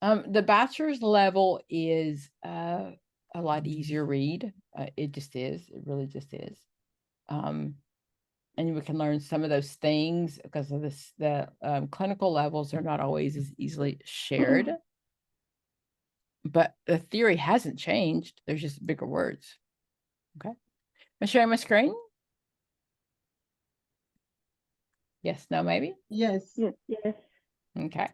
The bachelor's level is a lot easier read. It just is. It really just is. And we can learn some of those things because of this. The clinical levels are not always as easily shared. But the theory hasn't changed. There's just bigger words. Okay. I'm sharing my screen. Yes, no, maybe? Yes. Yes. Yes. Okay.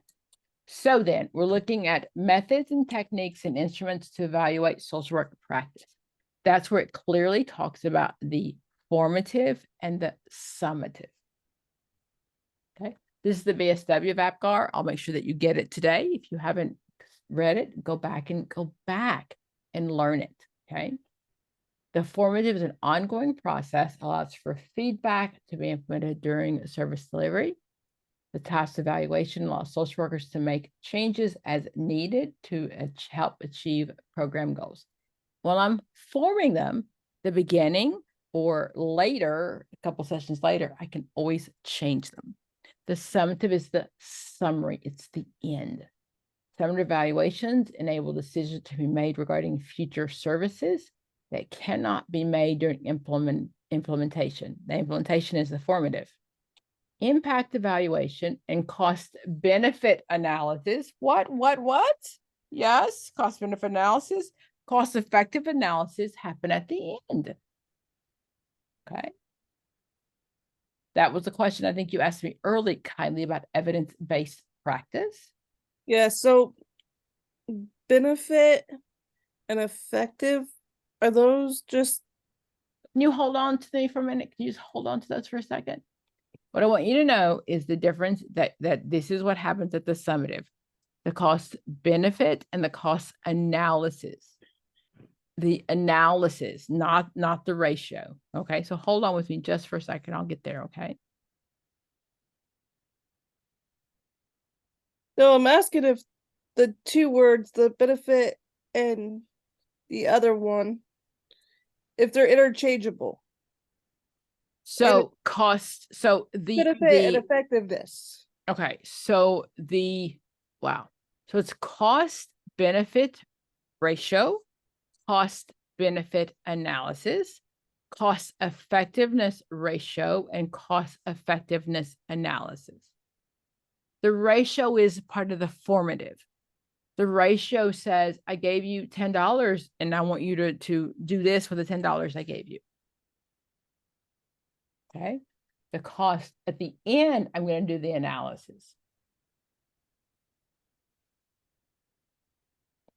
So then we're looking at methods and techniques and instruments to evaluate social work practice. That's where it clearly talks about the formative and the summative. Okay. This is the BSW of APGAR. I'll make sure that you get it today. If you haven't read it, go back and learn it. Okay. The formative is an ongoing process, allows for feedback to be implemented during service delivery. The task evaluation allows social workers to make changes as needed to help achieve program goals. While I'm forming them, the beginning or later, a couple sessions later, I can always change them. The summative is the summary. It's the end. Summative evaluations enable decisions to be made regarding future services that cannot be made during implementation. The implementation is the formative. Impact evaluation and cost benefit analysis. What? Yes, cost benefit analysis, cost effective analysis happen at the end. Okay. That was a question I think you asked me early, kindly, about evidence-based practice. Yeah, so benefit and effective, are those just Can you hold on to me for a minute? Can you just hold on to those for a second? What I want you to know is the difference that this is what happens at the summative, the cost benefit and the cost analysis. The analysis, not the ratio. Okay, so hold on with me just for a second. I'll get there. Okay. no, I'm asking if the two words, the benefit and the other one, if they're interchangeable. So cost, so Benefit and effectiveness. okay, so wow. So it's cost benefit ratio, cost benefit analysis, cost effectiveness ratio, and cost effectiveness analysis. The ratio is part of the formative. The ratio says, I gave you $10 and I want you to do this for the $10 I gave you. Okay. The cost at the end, I'm going to do the analysis.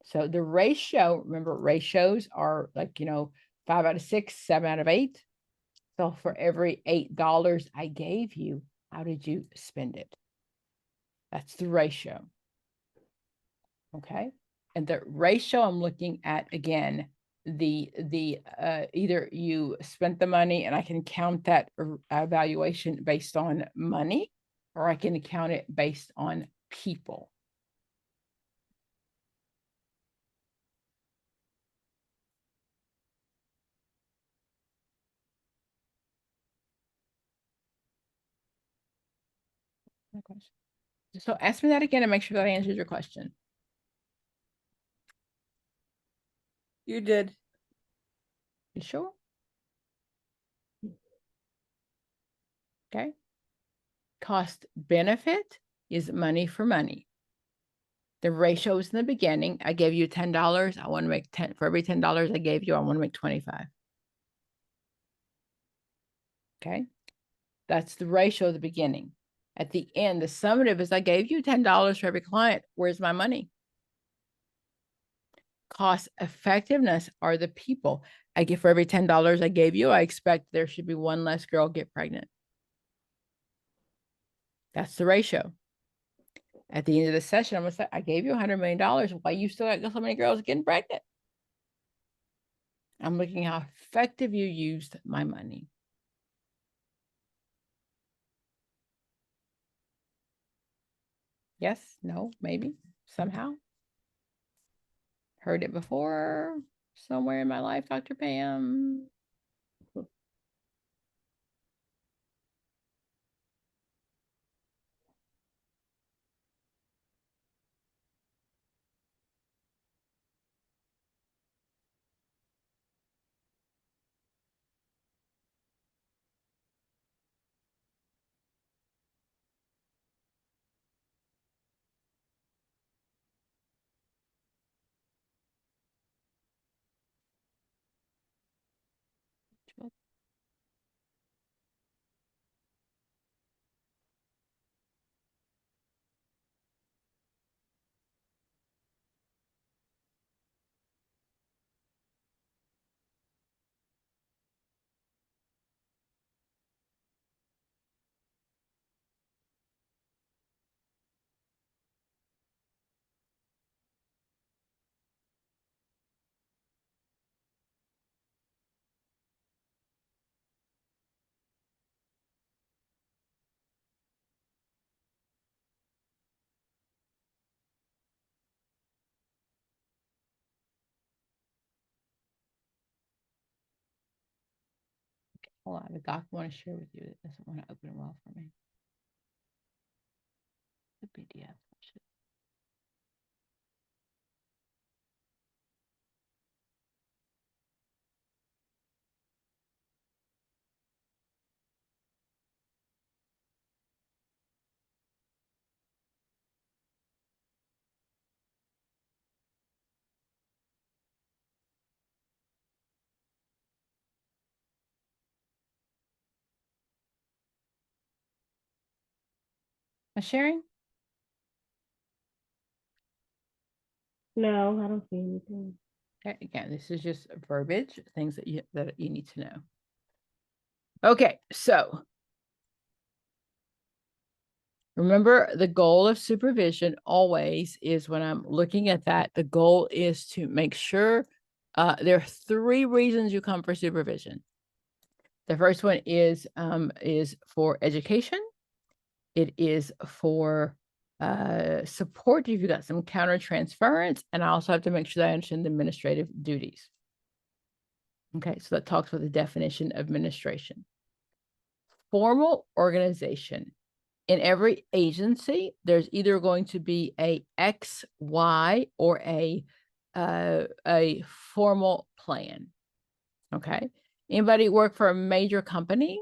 So the ratio, remember, ratios are like, 5 out of 6, 7 out of 8. So for every $8 I gave you, how did you spend it? That's the ratio. Okay. And the ratio I'm looking at, again, the either you spent the money and I can count that evaluation based on money, or I can count it based on people. So ask me that again and make sure that answers your question. You did. You sure? Okay. Cost benefit is money for money. The ratio is in the beginning. I gave you $10. I want to make 10 for every $10 I gave you. I want to make 25. Okay. That's the ratio at the beginning. At the end, the summative is I gave you $10 for every client. Where's my money? Cost effectiveness are the people. I give for every $10 I gave you, I expect there should be one less girl get pregnant. That's the ratio. At the end of the session, I'm gonna say, I gave you $100 million. Why you still got so many girls getting pregnant? I'm looking how effective you used my money. Yes, no, maybe, somehow. Heard it before somewhere in my life, Dr. Pam. Hold on, the doc I want to share with you that doesn't want to open well for me. The PDF. Am I sharing? No, I don't see anything. Okay, again, this is just verbiage, things that you need to know. Okay, so remember the goal of supervision always is when I'm looking at that, the goal is to make sure there are 3 reasons you come for supervision. The first one is for education. It is for support if you got some counter transference, and I also have to make sure that I understand the administrative duties. Okay, so that talks about the definition of administration. Formal organization. In every agency, there's either going to be a X, Y, or a formal plan. Okay. Anybody work for a major company?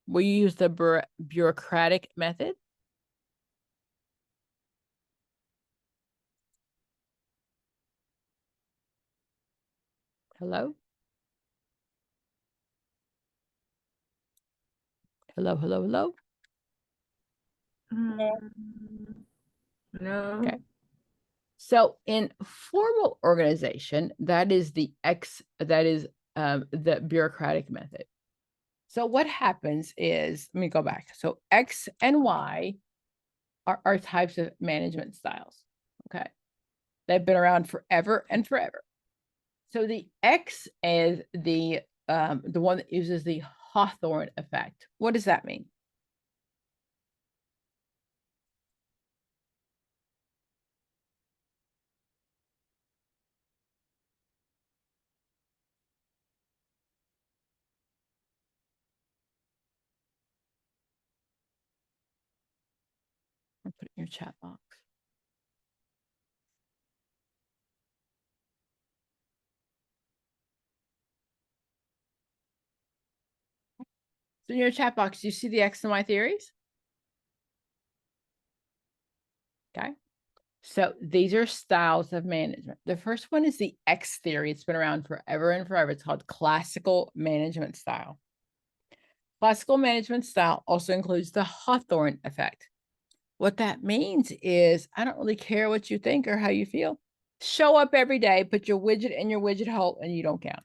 We use the bureaucratic method. Hello? Hello, hello, hello. No. Okay. So in formal organization, that is the bureaucratic method. So what happens is, let me go back. So X and Y are types of management styles. Okay. They've been around forever and forever. So the X is the one that uses the Hawthorne effect. What does that mean? your chat box. So in your chat box, do you see the X and Y theories? Okay. So these are styles of management. The first one is the X theory. It's been around forever and forever. It's called classical management style. Classical management style also includes the Hawthorne effect. What that means is I don't really care what you think or how you feel. Show up every day, put your widget in your widget hole, and you don't count.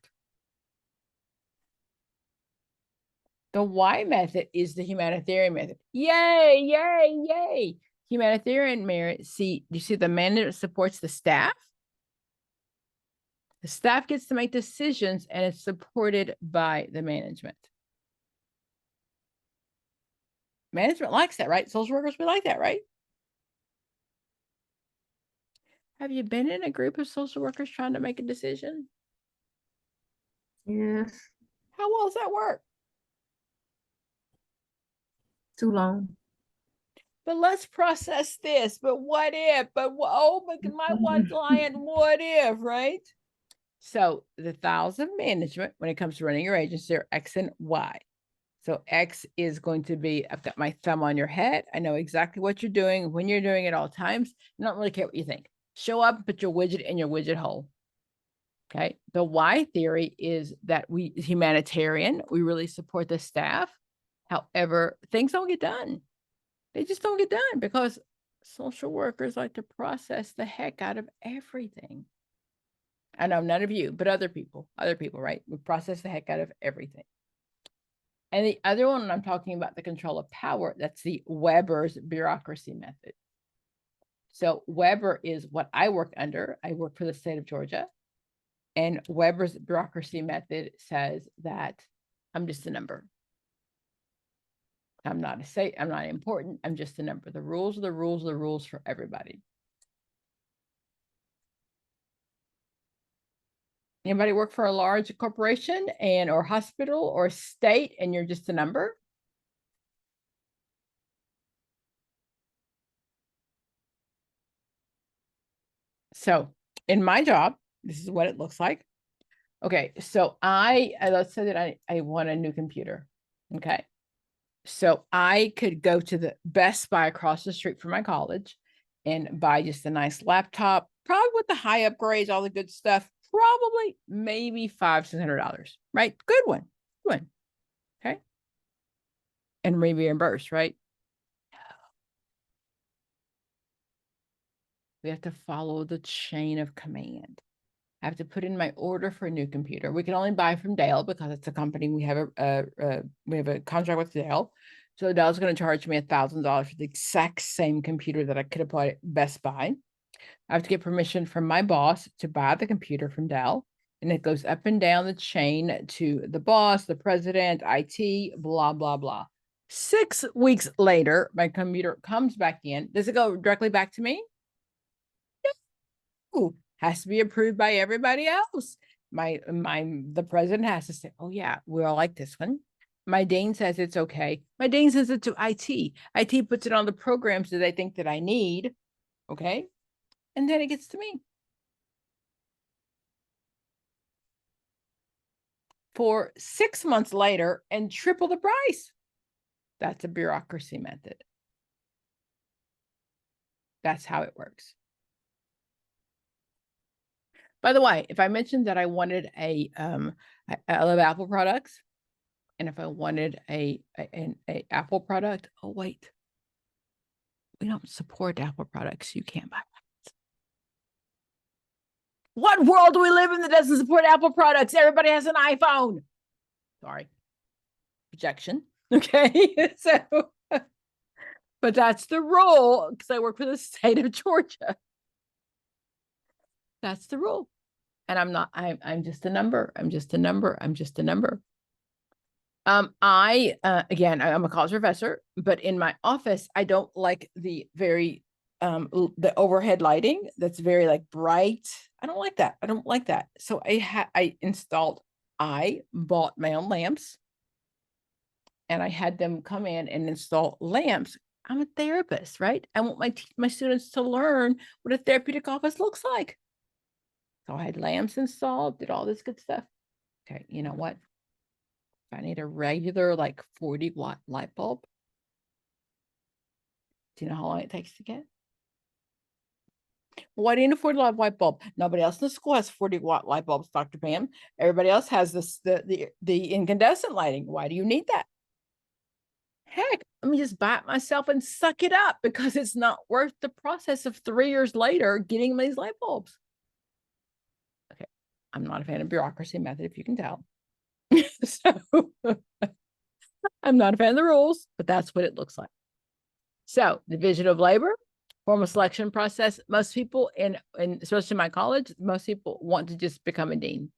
The Y method is the humanitarian method. Yay, yay, yay. Humanitarian merit. See, you see the manager supports the staff. The staff gets to make decisions and it's supported by the management. Management likes that, right? Social workers, we like that, right? Have you been in a group of social workers trying to make a decision? Yes. How well does that work? Too long. But let's process this. But what if? But oh, my one client, what if, right? So the styles of management, when it comes to running your agency, are X and Y. So X is going to be, I've got my thumb on your head. I know exactly what you're doing, when you're doing it, all times. I don't really care what you think. Show up, put your widget in your widget hole. Okay. The Y theory is that we humanitarian, we really support the staff. However, things don't get done. They just don't get done because social workers like to process the heck out of everything. I know none of you, but other people, right? We process the heck out of everything. And the other one, I'm talking about the control of power, that's the Weber's bureaucracy method. So Weber is what I work under. I work for the state of Georgia. And Weber's bureaucracy method says that I'm just a number. I'm not important. I'm just a number. The rules are the rules are the rules for everybody. Anybody work for a large corporation or hospital or state and you're just a number? So in my job, this is what it looks like. Okay, so let's say that I want a new computer. Okay. So I could go to the Best Buy across the street from my college and buy just a nice laptop, probably with the high upgrades, all the good stuff, probably maybe $500-$600, right? Good one. Okay. And reimbursed, right? We have to follow the chain of command. I have to put in my order for a new computer. We can only buy from Dell because it's a company. We have a contract with Dell. So Dell's going to charge me $1,000 for the exact same computer that I could have bought at Best Buy. I have to get permission from my boss to buy the computer from Dell. And it goes up and down the chain to the boss, the president, IT, blah, blah, blah. 6 weeks later, my computer comes back in. Does it go directly back to me? No. Has to be approved by everybody else. The president has to say, oh yeah, we all like this one. My dean says it's okay. My dean says it to IT. IT puts it on the programs that they think that I need. Okay. And then it gets to me. For 6 months later and triple the price. That's a bureaucracy method. That's how it works. By the way, if I mentioned that I wanted I love Apple products, and if I wanted a Apple product, oh wait, we don't support Apple products. You can't buy that. What world do we live in that doesn't support Apple products? Everybody has an iPhone. Sorry, projection. Okay, so, but that's the rule because I work for the state of Georgia. That's the rule. And I'm just a number. I'm just a number. Again, I'm a college professor, but in my office, I don't like the the overhead lighting that's very like bright. I don't like that. So I bought my own lamps and I had them come in and install lamps. I'm a therapist, right? I want my students to learn what a therapeutic office looks like. So I had lamps installed, did all this good stuff. Okay, you know what? If I need a regular like 40-watt light bulb, do you know how long it takes to get? Why do you need a 40-watt light bulb? Nobody else in the school has 40-watt light bulbs, Dr. Pam. Everybody else has the incandescent lighting. Why do you need that? Heck, let me just buy it myself and suck it up because it's not worth the process of 3 years later getting these light bulbs. Okay, I'm not a fan of bureaucracy method, if you can tell. So I'm not a fan of the rules, but that's what it looks like. So division of labor, formal selection process. Most people in especially in my college, most people want to just become a dean,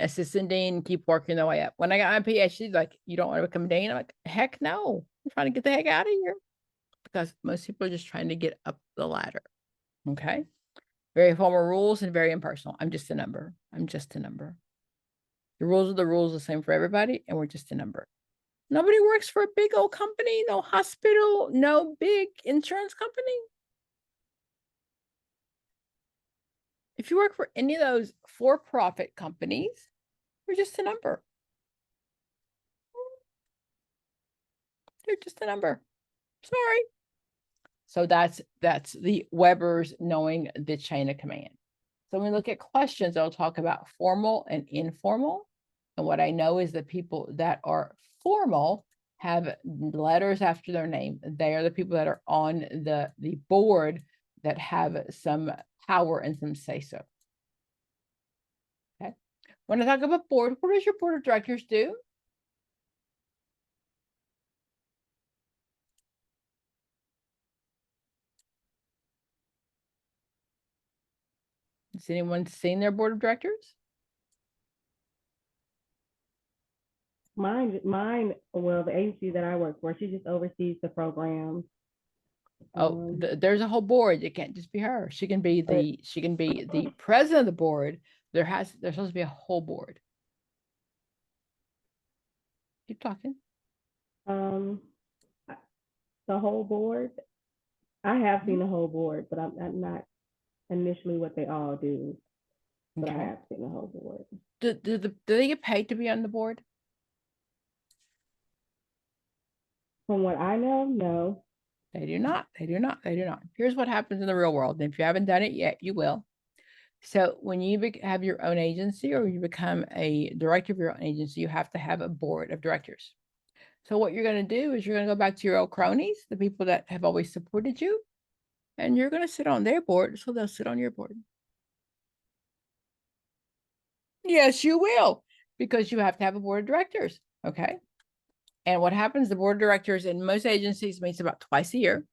assistant dean, keep working their way up. When I got my PhD, like, you don't want to become a dean? I'm like, heck no, I'm trying to get the heck out of here, because most people are just trying to get up the ladder. Okay. Very formal rules and very impersonal. I'm just a number. I'm just a number. The rules are the rules, the same for everybody, and we're just a number. Nobody works for a big old company, no hospital, no big insurance company. If you work for any of those for-profit companies, you're just a number. They're just a number. Sorry. So that's the Weber's knowing the chain of command. So when we look at questions, I'll talk about formal and informal. And what I know is that people that are formal have letters after their name. They are the people that are on the board that have some power and some say-so. Okay. When I talk about board, what does your board of directors do? Has anyone seen their board of directors? Mine, well, the agency that I work for, she just oversees the programs. Oh, there's a whole board. It can't just be her. She can be the president of the board. There's supposed to be a whole board. Keep talking. The whole board. I have seen the whole board, but I'm not initially what they all do. But I have seen the whole board. Do they get paid to be on the board? From what I know, no. They do not. They do not. They do not. Here's what happens in the real world. And if you haven't done it yet, you will. So when you have your own agency or you become a director of your own agency, you have to have a board of directors. So what you're going to do is you're going to go back to your old cronies, the people that have always supported you, and you're going to sit on their board, so they'll sit on your board. Yes, you will, because you have to have a board of directors. Okay. And what happens, the board of directors in most agencies meets about twice a year.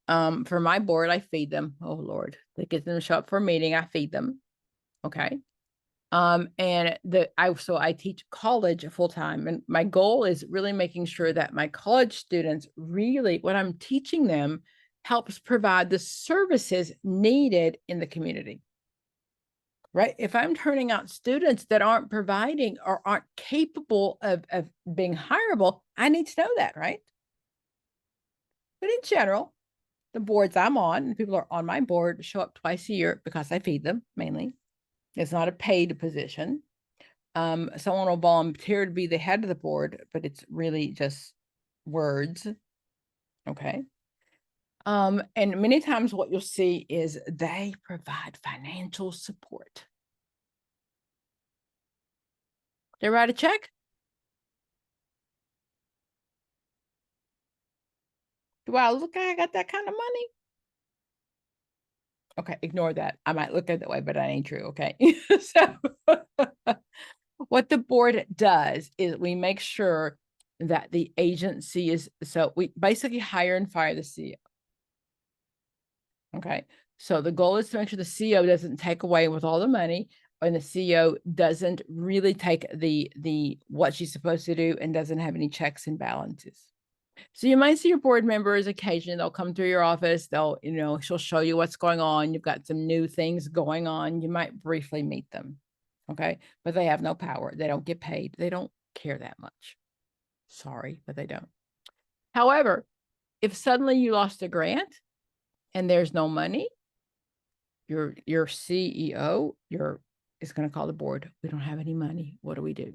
For my board, I feed them. Oh Lord, they get them to show up for a meeting. I feed them. Okay. And I teach college full time, and my goal is really making sure that my college students really, what I'm teaching them helps provide the services needed in the community. Right? If I'm turning out students that aren't providing or aren't capable of being hireable, I need to know that, right? But in general, the boards I'm on, the people are on my board, show up twice a year because I feed them mainly. It's not a paid position. Someone will volunteer to be the head of the board, but it's really just words. Okay. And many times what you'll see is they provide financial support. They write a check. Do I look like I got that kind of money? Okay, ignore that. I might look at it that way, but that ain't true. Okay. So what the board does is we make sure that the agency is, so we basically hire and fire the CEO. Okay. So the goal is to make sure the CEO doesn't take away with all the money, and the CEO doesn't really take the what she's supposed to do and doesn't have any checks and balances. So you might see your board members occasionally. They'll come through your office. They'll, she'll show you what's going on. You've got some new things going on. You might briefly meet them. Okay. But they have no power. They don't get paid. They don't care that much. Sorry, but they don't. However, if suddenly you lost a grant and there's no money, your CEO is going to call the board. We don't have any money. What do we do?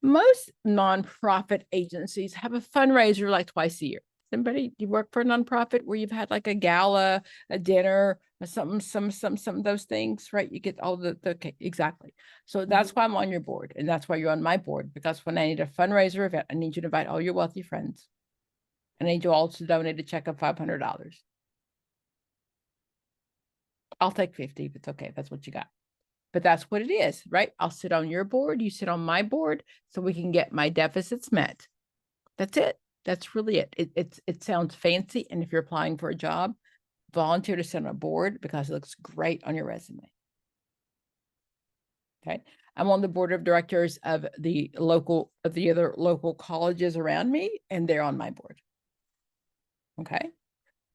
Most nonprofit agencies have a fundraiser like twice a year. Somebody, you work for a nonprofit where you've had like a gala, a dinner, or some of those things, right? You get all okay, exactly. So that's why I'm on your board, and that's why you're on my board, because when I need a fundraiser event, I need you to invite all your wealthy friends. And I need you all to donate a check of $500. I'll take 50, but it's okay. That's what you got. But that's what it is, right? I'll sit on your board. You sit on my board so we can get my deficits met. That's it. That's really it. It sounds fancy. And if you're applying for a job, volunteer to sit on a board because it looks great on your resume. Okay. I'm on the board of directors of the other local colleges around me, and they're on my board. Okay.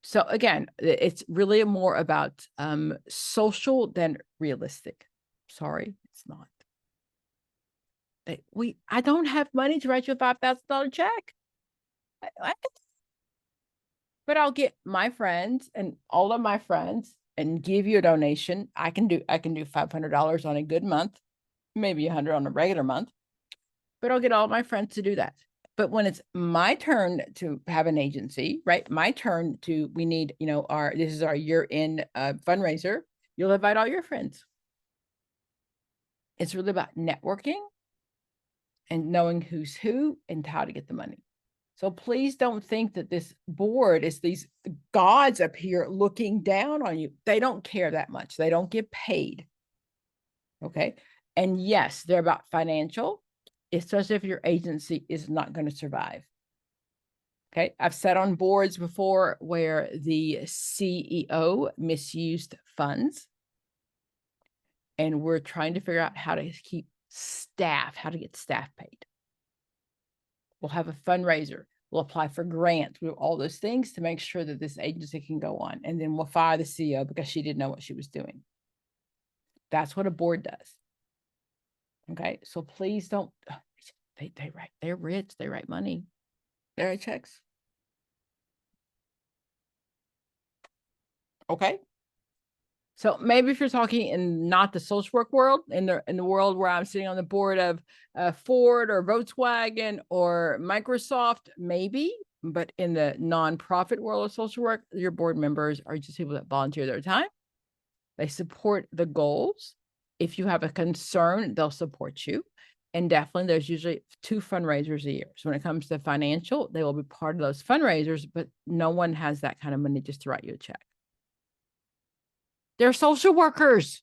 So again, it's really more about social than realistic. Sorry, it's not. I don't have money to write you a $5,000 check. But I'll get my friends and all of my friends and give you a donation. I can do $500 on a good month, maybe 100 on a regular month, but I'll get all my friends to do that. But when it's my turn to have an agency, right? My turn to, we need, this is our year-end fundraiser. You'll invite all your friends. It's really about networking and knowing who's who and how to get the money. So please don't think that this board is these gods up here looking down on you. They don't care that much. They don't get paid. Okay. And yes, they're about financial, especially if your agency is not going to survive. Okay. I've sat on boards before where the CEO misused funds. And we're trying to figure out how to keep staff, how to get staff paid. We'll have a fundraiser. We'll apply for grants. We'll do all those things to make sure that this agency can go on. And then we'll fire the CEO because she didn't know what she was doing. That's what a board does. Okay. So please don't, they're rich. They write money. They write checks. Okay. So maybe if you're talking in not the social work world, in the world where I'm sitting on the board of Ford or Volkswagen or Microsoft, maybe, but in the nonprofit world of social work, your board members are just people that volunteer their time. They support the goals. If you have a concern, they'll support you. And definitely there's usually 2 fundraisers a year. So when it comes to financial, they will be part of those fundraisers, but no one has that kind of money just to write you a check. They're social workers.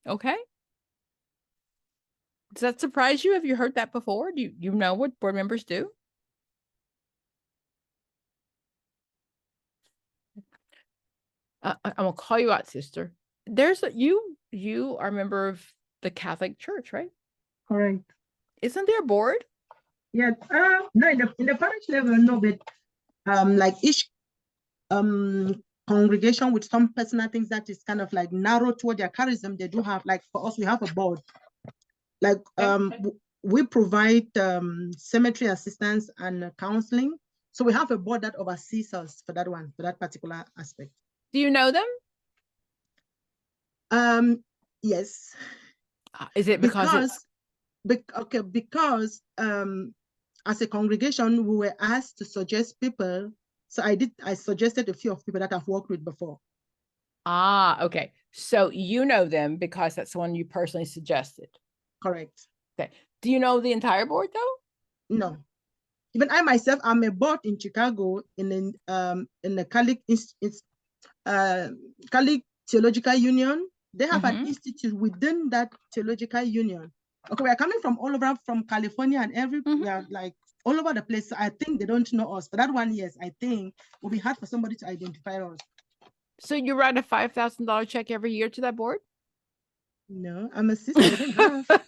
Okay. Does that surprise you? Have you heard that before? Do you know what board members do? I'm gonna call you out, sister. There's you are a member of the Catholic Church, right? Correct. Isn't there a board? Yeah. No, in the parish level, no, but like each congregation with some personal things that is kind of like narrow toward their charism, they do have, like for us, we have a board. Like we provide cemetery assistance and counseling. So we have a board that oversees us for that one, for that particular aspect. Do you know them? Yes. Is it because as a congregation, we were asked to suggest people. So I suggested a few of people that I've worked with before. Okay. So you know them because that's the one you personally suggested. Correct. Okay. Do you know the entire board though? No. Even I myself, I'm a board in Chicago in the Catholic Theological Union. They have an institute within that theological union. Okay, we are coming from all over, from California and we are like all over the place. So I think they don't know us. But that one, yes, I think it will be hard for somebody to identify us. So you write a $5,000 check every year to that board? No, I'm a sister. I don't have.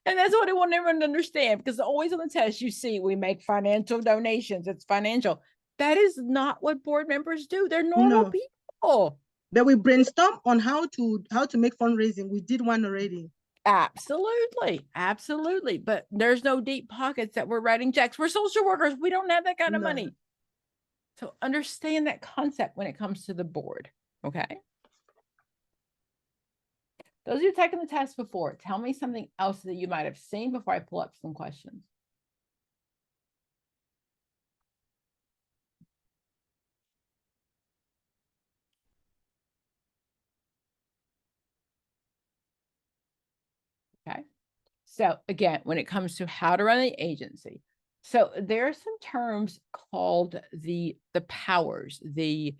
And that's what I want everyone to understand, because always on the test you see we make financial donations. It's financial. That is not what board members do. They're normal people. But we brainstorm on how to make fundraising. We did one already. Absolutely, absolutely. But there's no deep pockets that we're writing checks. We're social workers. We don't have that kind of No. money. So understand that concept when it comes to the board. Okay. Those who've taken the test before, tell me something else that you might have seen before I pull up some questions. Okay. So again, when it comes to how to run the agency, so there are some terms called the powers, the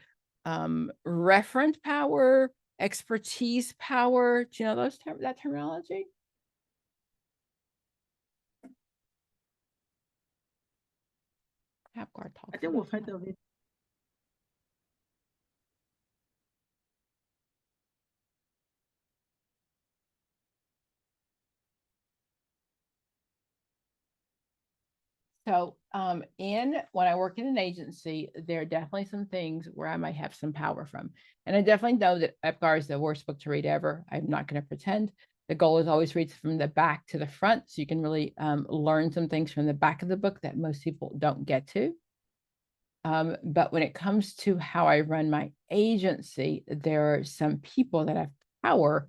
referent power, expertise power. Do you know those that terminology? AppGuard talks I think about we've heard that. of it. So when I work in an agency, there are definitely some things where I might have some power from. And I definitely know that AppGuard is the worst book to read ever. I'm not going to pretend. The goal is always read from the back to the front. So you can really learn some things from the back of the book that most people don't get to. But when it comes to how I run my agency, there are some people that have power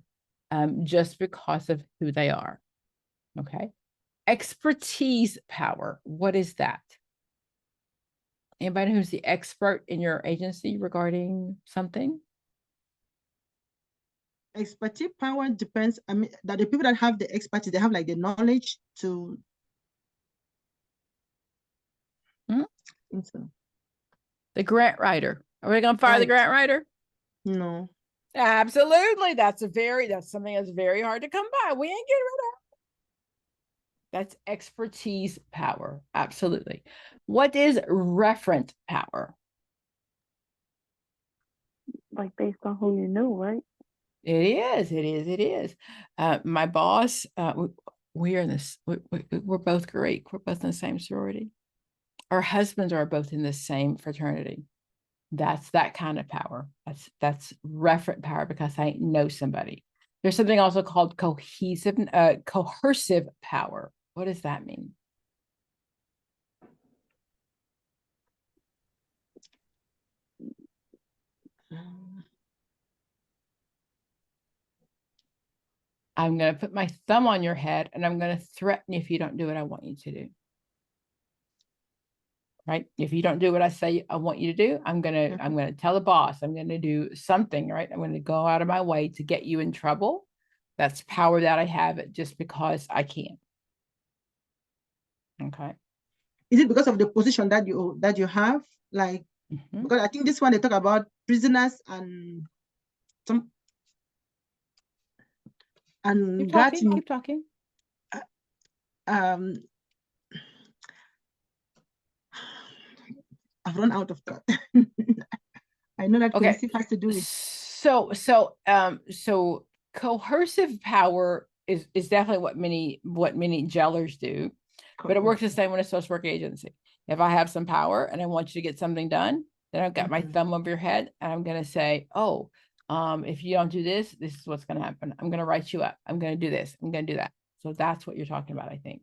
just because of who they are. Okay. Expertise power. What is that? Anybody who's the expert in your agency regarding something? Expertise power depends. I mean, that the people that have the expertise, they have like the knowledge to. Hmm? So. The grant writer. Are we going to fire the Right. grant writer? No. Absolutely. That's something that's very hard to come by. We ain't getting rid of it. That's expertise power. Absolutely. What is referent power? Like based on who you know, right? It is. It is. It is. My boss, we are in this. We're both Greek. We're both in the same sorority. Our husbands are both in the same fraternity. That's that kind of power. That's referent power because I know somebody. There's something also called coercive power. What does that mean? I'm going to put my thumb on your head and I'm going to threaten you if you don't do what I want you to do. Right? If you don't do what I say I want you to do, I'm going to tell the boss, I'm going to do something, right? I'm going to go out of my way to get you in trouble. That's power that I have just because I can. Okay. Is it because of the position that you have? Like, because I think this one they talk about prisoners and some and keep talking. I've run out of thought. I know that cohesive has to do with so coercive power is definitely what many jailers do, but it works the same in a social work agency. If I have some power and I want you to get something done, then I've got my thumb over your head and I'm going to say, oh, if you don't do this, this is what's going to happen. I'm going to write you up. I'm going to do this. I'm going to do that. So that's what you're talking about, I think.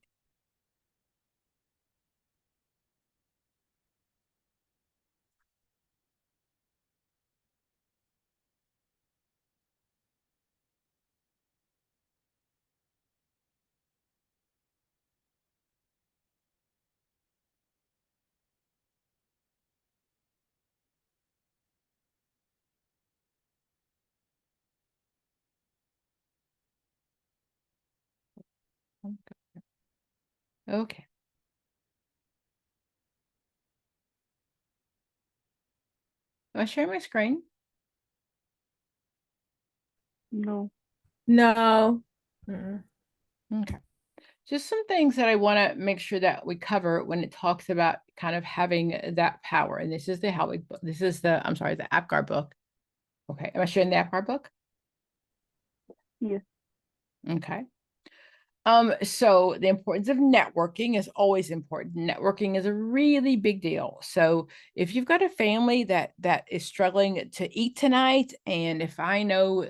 Okay. Am I sharing my screen? No. No. Okay. Just some things that I want to make sure that we cover when it talks about kind of having that power. And this is the AppGuard book. Okay. Am I sharing the AppGuard book? Yes. Okay. So the importance of networking is always important. Networking is a really big deal. So if you've got a family that is struggling to eat tonight, and if I know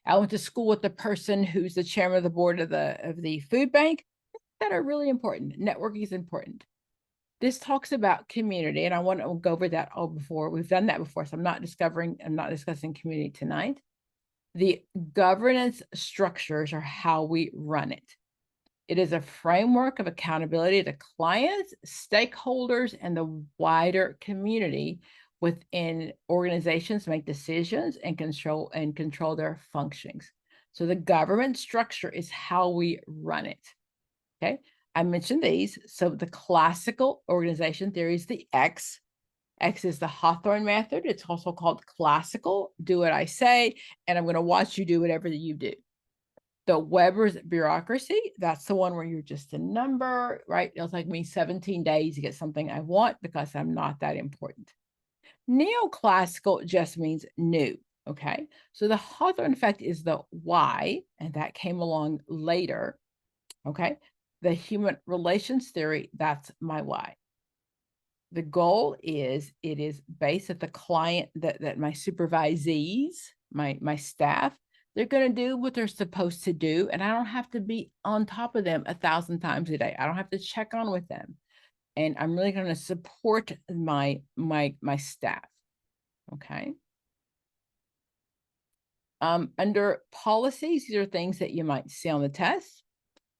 I went to school with the person who's the chairman of the board of the food bank, that are really important. Networking is important. This talks about community, and I want to go over that all before. We've done that before, so I'm not discussing community tonight. The governance structures are how we run it. It is a framework of accountability to clients, stakeholders, and the wider community within organizations to make decisions and control their functions. So the government structure is how we run it. Okay, I mentioned these. So the classical organization theory is the X. X is the Hawthorne method. It's also called classical. Do what I say, and I'm going to watch you do whatever you do. The Weber's bureaucracy, that's the one where you're just a number, right? It'll take me 17 days to get something I want because I'm not that important. Neoclassical just means new, okay? So the Hawthorne effect is the Y, and that came along later, okay? The human relations theory, that's my Y. The goal is, it is based at the client that my supervisees, my staff, they're going to do what they're supposed to do. And I don't have to be on top of them 1,000 times a day. I don't have to check on with them. And I'm really going to support my staff. Okay. Under policies, these are things that you might see on the test.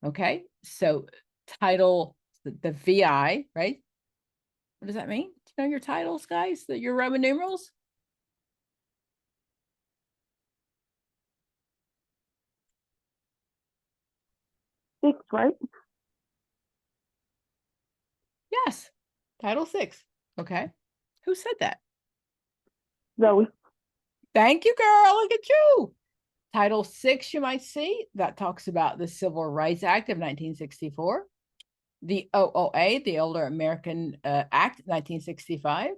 Okay. So title, the VI, right? What does that mean? Do you know your titles, guys? Your Roman numerals? Six, right? Yes. Title 6. Okay. Who said that? Zoe. Thank you, girl. Look at you. Title 6, you might see, that talks about the Civil Rights Act of 1964. The OOA, the Older American Act, 1965.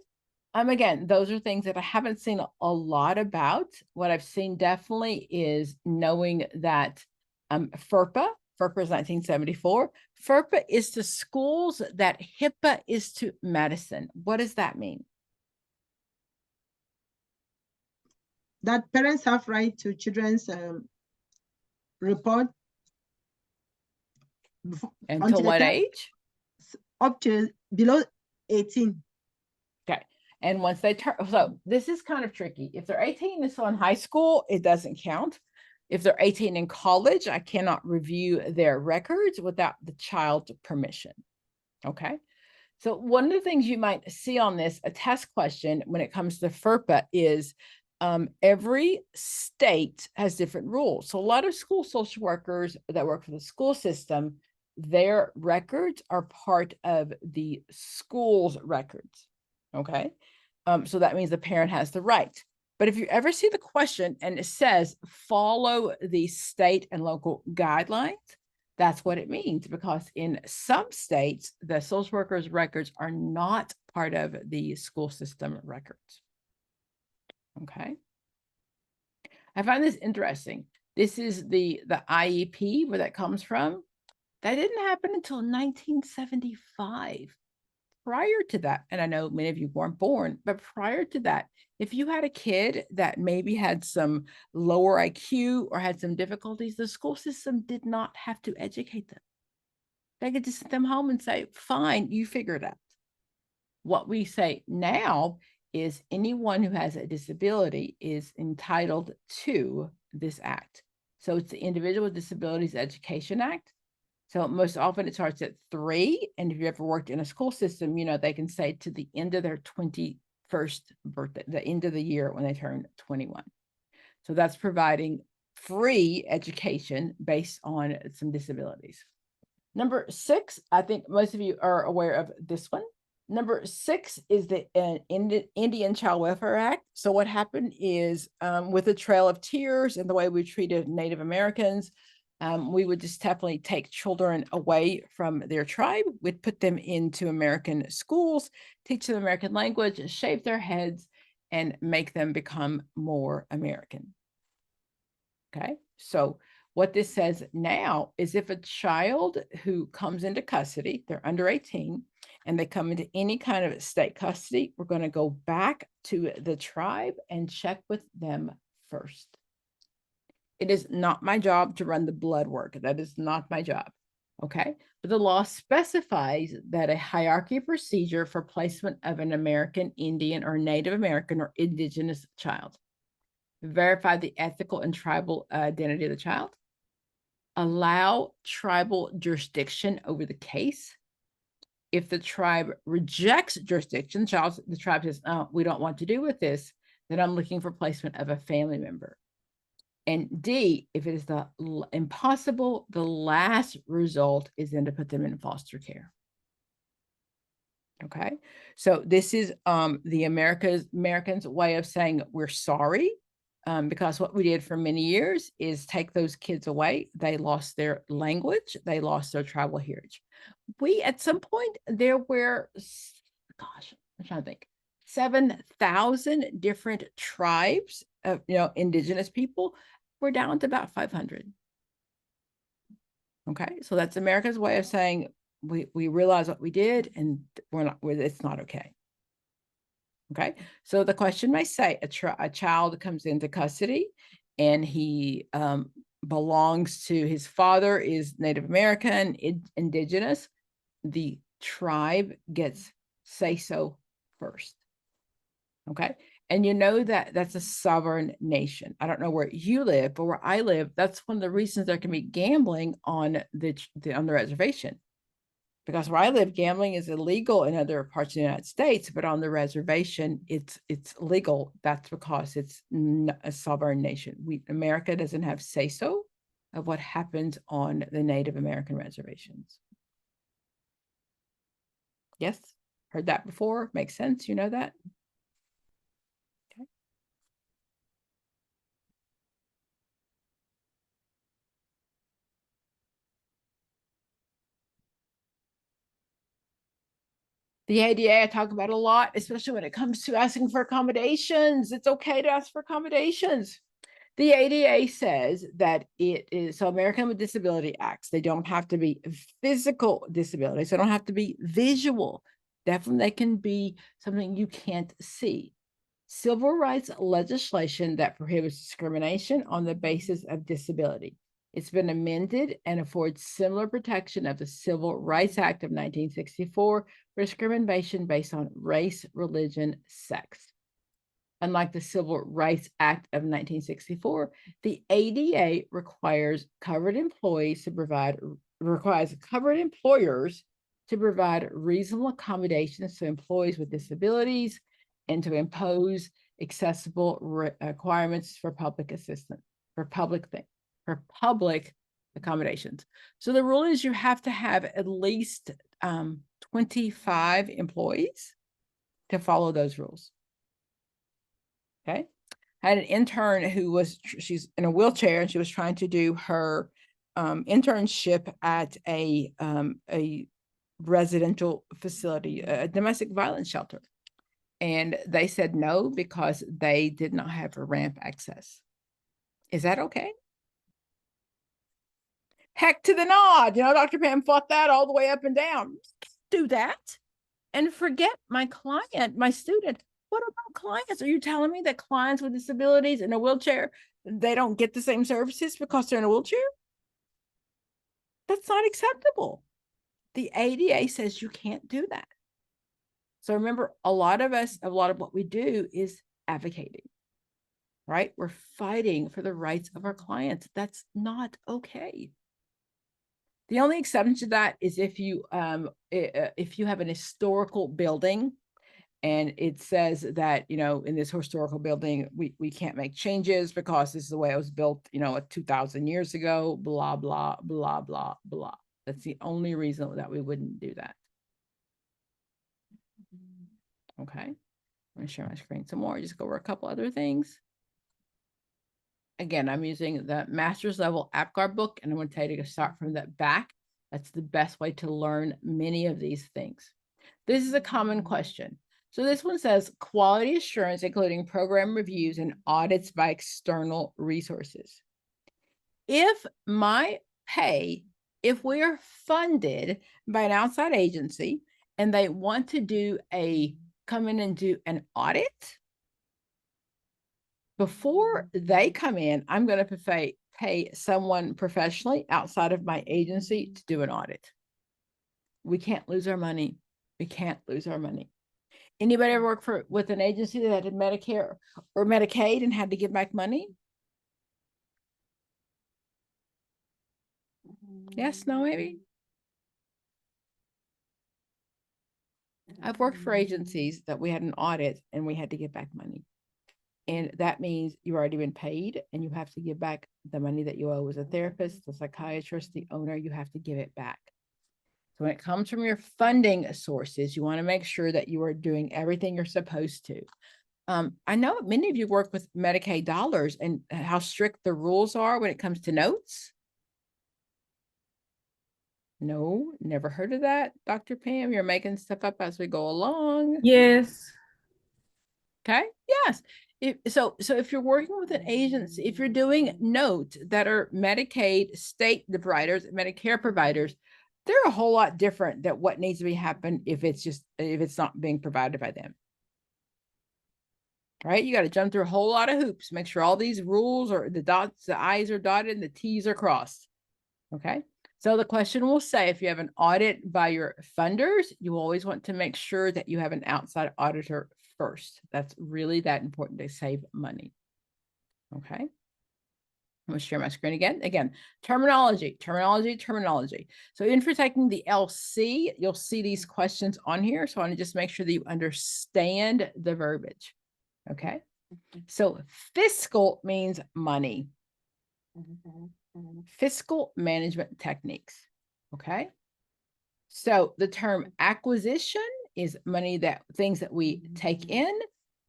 Again, those are things that I haven't seen a lot about. What I've seen definitely is knowing that FERPA is 1974. FERPA is to schools that HIPAA is to medicine. What does that mean? That parents have right to children's report. Until what age? Up to below 18. Okay. And once they turn, so this is kind of tricky. If they're 18 and still in high school, it doesn't count. If they're 18 in college, I cannot review their records without the child's permission. Okay. So one of the things you might see on this, a test question when it comes to FERPA is every state has different rules. So a lot of school social workers that work for the school system, their records are part of the school's records. Okay. So that means the parent has the right. But if you ever see the question and it says follow the state and local guidelines, that's what it means, because in some states, the social workers' records are not part of the school system records. Okay. I find this interesting. This is the IEP, where that comes from. That didn't happen until 1975. Prior to that, and I know many of you weren't born, but prior to that, if you had a kid that maybe had some lower IQ or had some difficulties, the school system did not have to educate them. They could just send them home and say, fine, you figure it out. What we say now is anyone who has a disability is entitled to this act. So it's the Individual with Disabilities Education Act. So most often it starts at 3. And if you ever worked in a school system, you know, they can say to the end of their 21st birthday, the end of the year when they turn 21. So that's providing free education based on some disabilities. Number 6, I think most of you are aware of this one. Number 6 is the Indian Child Welfare Act. So what happened is with the Trail of Tears and the way we treated Native Americans, we would just definitely take children away from their tribe. We'd put them into American schools, teach them American language, shave their heads, and make them become more American. Okay, so What this says now is if a child who comes into custody, they're under 18, and they come into any kind of state custody, we're going to go back to the tribe and check with them first. It is not my job to run the blood work. That is not my job. Okay. But the law specifies that a hierarchy procedure for placement of an American Indian or Native American or indigenous child. Verify the ethical and tribal identity of the child. Allow tribal jurisdiction over the case. If the tribe rejects jurisdiction, the tribe says, oh, we don't want to do with this, then I'm looking for placement of a family member. And D, if it is impossible, the last result is then to put them in foster care. Okay, so this is the Americans' way of saying we're sorry, because what we did for many years is take those kids away. They lost their language, they lost their tribal heritage. We, at some point, there were, gosh, I'm trying to think, 7,000 different tribes of, indigenous people. We're down to about 500. Okay, so that's America's way of saying we realize what we did, and it's not okay. Okay, so the question may say a child comes into custody and he belongs to, his father is Native American, indigenous. The tribe gets say so first. Okay, and you know that that's a sovereign nation. I don't know where you live, but where I live, that's one of the reasons there can be gambling on the reservation. Because where I live, gambling is illegal in other parts of the United States, but on the reservation, it's legal. That's because it's a sovereign nation. America doesn't have say-so of what happens on the Native American reservations. Yes, heard that before. Makes sense. You know that. Okay. The ADA I talk about a lot, especially when it comes to asking for accommodations. It's okay to ask for accommodations. The ADA says that it is, so American with Disability Acts, they don't have to be physical disabilities. They don't have to be visual. Definitely they can be something you can't see. Civil rights legislation that prohibits discrimination on the basis of disability. It's been amended and affords similar protection of the Civil Rights Act of 1964 for discrimination based on race, religion, sex. Unlike the Civil Rights Act of 1964, the ADA requires covered employers to provide reasonable accommodations to employees with disabilities and to impose accessible requirements for public assistance, for public accommodations. So the rule is you have to have at least 25 employees to follow those rules. Okay. I had an intern who she's in a wheelchair, and she was trying to do her internship at a residential facility, a domestic violence shelter. And they said no, because they did not have a ramp access. Is that okay? Heck to the nod. Dr. Pam fought that all the way up and down. Do that and forget my client, my student. What about clients? Are you telling me that clients with disabilities in a wheelchair, they don't get the same services because they're in a wheelchair? That's not acceptable. The ADA says you can't do that. So remember, a lot of what we do is advocating, right? We're fighting for the rights of our clients. That's not okay. The only exception to that is if you have an historical building and it says that, in this historical building, we can't make changes because this is the way it was built, 2,000 years ago, blah, blah, blah, blah, blah. That's the only reason that we wouldn't do that. Okay. I'm going to share my screen some more. Just go over a couple other things. Again, I'm using the master's level APGAR book, and I'm going to tell you to start from the back. That's the best way to learn many of these things. This is a common question. So this one says quality assurance, including program reviews and audits by external resources. if my pay, if we are funded by an outside agency and they want to come in and do an audit, before they come in, I'm going to pay someone professionally outside of my agency to do an audit. We can't lose our money. We can't lose our money. Anybody ever work with an agency that had Medicare or Medicaid and had to give back money? Yes, no, maybe. I've worked for agencies that we had an audit and we had to give back money. And that means you've already been paid and you have to give back the money that you owe as a therapist, the psychiatrist, the owner, you have to give it back. So when it comes from your funding sources, you want to make sure that you are doing everything you're supposed to. I know many of you work with Medicaid dollars and how strict the rules are when it comes to notes. No, never heard of that, Dr. Pam. You're making stuff up as we go along. Yes. Okay. Yes. So if you're working with an agency, if you're doing notes that are Medicaid state providers, Medicare providers, they're a whole lot different than what needs to be happen if it's not being provided by them. Right? You got to jump through a whole lot of hoops, make sure all these rules or the I's are dotted and the T's are crossed. Okay. So the question will say, if you have an audit by your funders, you always want to make sure that you have an outside auditor first. That's really that important to save money. Okay. I'm going to share my screen again. Again, terminology. So if you're taking the LC, you'll see these questions on here. So I want to just make sure that you understand the verbiage. Okay. So fiscal means money. Fiscal management techniques. Okay. So the term acquisition is money things that we take in,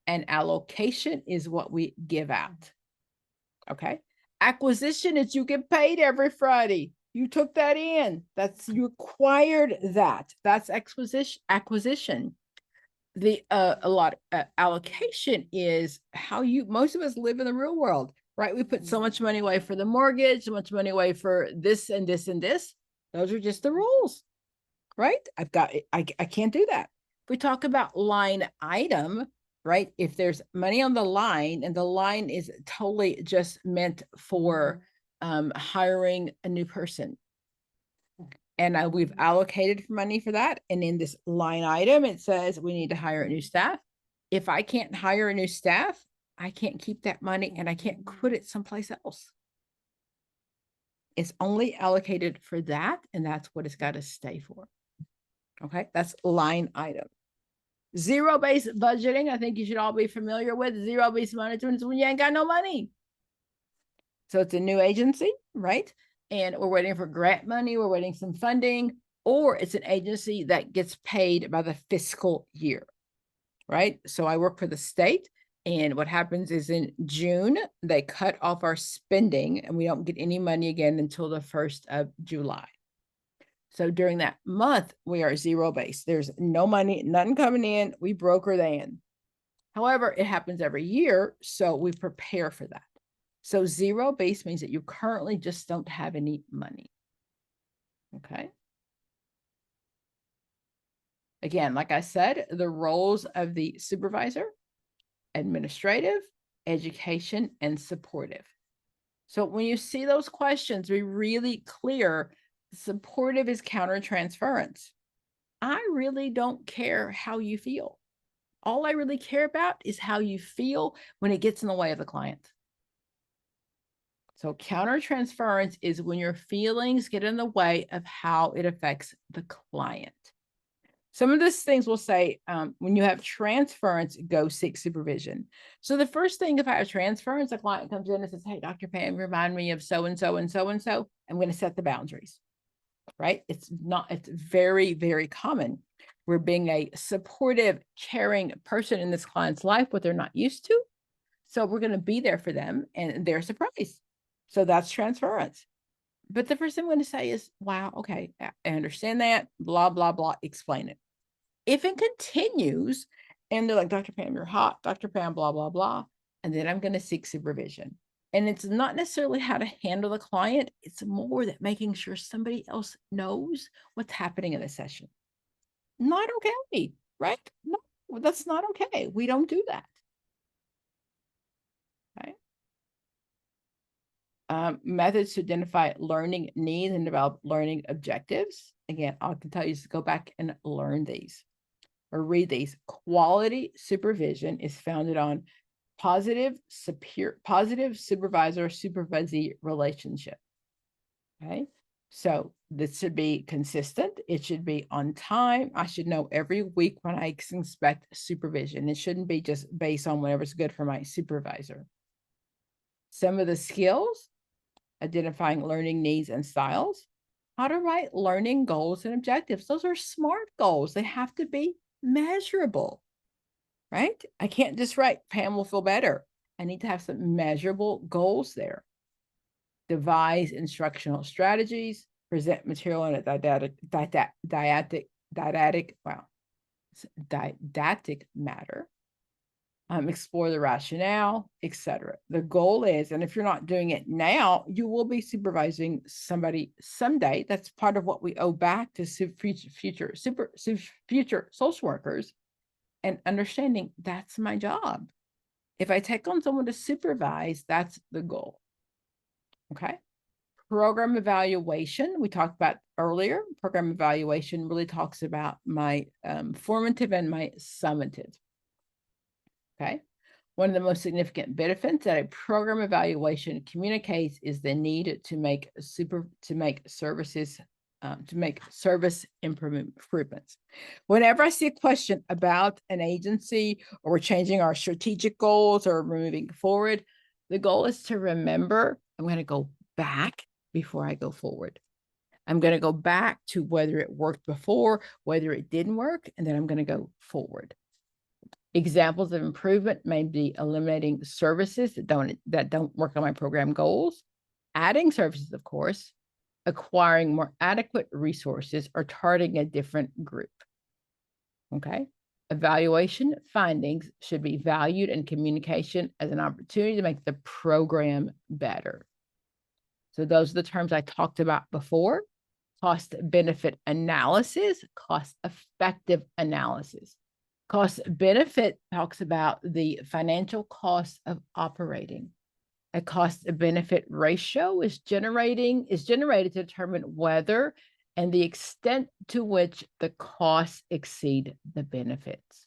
and allocation is what we give out. Okay. Acquisition is you get paid every Friday. You took that in. You acquired that. That's acquisition. The allocation is how most of us live in the real world, right? We put so much money away for the mortgage, so much money away for this and this and this. Those are just the rules, right? I can't do that. If we talk about line item, right? If there's money on the line and the line is totally just meant for hiring a new person, and we've allocated money for that. And in this line item, it says we need to hire a new staff. If I can't hire a new staff, I can't keep that money and I can't put it someplace else. It's only allocated for that, and that's what it's got to stay for. Okay, that's line item. Zero-based budgeting, I think you should all be familiar with. Zero-based management is when you ain't got no money. So it's a new agency, right? And we're waiting for grant money, we're waiting some funding, or it's an agency that gets paid by the fiscal year, right? So I work for the state, and what happens is in June, they cut off our spending and we don't get any money again until the 1st of July. So during that month, we are zero-based. There's no money, nothing coming in, we broker then. However, it happens every year, so we prepare for that. So zero-based means that you currently just don't have any money. Okay. Again, like I said, the roles of the supervisor: administrative, education, and supportive. So when you see those questions, be really clear. Supportive is countertransference. I really don't care how you feel. All I really care about is how you feel when it gets in the way of the client. So countertransference is when your feelings get in the way of how it affects the client. Some of these things will say, when you have transference, go seek supervision. So the first thing, if I have transference, a client comes in and says, hey, Dr. Pam, remind me of so-and-so and so-and-so. I'm going to set the boundaries, right? It's very, very common. We're being a supportive, caring person in this client's life, what they're not used to. So we're going to be there for them and they're surprised. So that's transference. But the first thing I'm going to say is, wow, okay, I understand that, blah, blah, blah, explain it. If it continues and they're like, Dr. Pam, you're hot, Dr. Pam, blah, blah, blah, and then I'm going to seek supervision. And it's not necessarily how to handle the client. It's more that making sure somebody else knows what's happening in the session. Not okay, right? No, that's not okay. We don't do that. Okay. Methods to identify learning needs and develop learning objectives. Again, I can tell you to go back and learn these or read these. Quality supervision is founded on positive supervisor-supervisee relationship. Okay. So this should be consistent. It should be on time. I should know every week when I expect supervision. It shouldn't be just based on whatever's good for my supervisor. Some of the skills: identifying learning needs and styles, how to write learning goals and objectives. Those are SMART goals. They have to be measurable, right? I can't just write Pam will feel better. I need to have some measurable goals there. Devise instructional strategies, present material in a didactic matter, explore the rationale, etc. The goal is, and if you're not doing it now, you will be supervising somebody someday. That's part of what we owe back to future social workers, and understanding that's my job. If I take on someone to supervise, that's the goal. Okay. Program evaluation, we talked about earlier. Program evaluation really talks about my formative and my summative. Okay. One of the most significant benefits that a program evaluation communicates is the need to make service improvements. Whenever I see a question about an agency, or we're changing our strategic goals, or we're moving forward, the goal is to remember, I'm going to go back before I go forward. I'm going to go back to whether it worked before, whether it didn't work, and then I'm going to go forward. Examples of improvement may be eliminating services that don't work on my program goals, adding services, of course, acquiring more adequate resources, or targeting a different group. Okay. Evaluation findings should be valued in communication as an opportunity to make the program better. So those are the terms I talked about before: cost benefit analysis, cost effective analysis. Cost benefit talks about the financial cost of operating. A cost benefit ratio is generated to determine whether and the extent to which the costs exceed the benefits.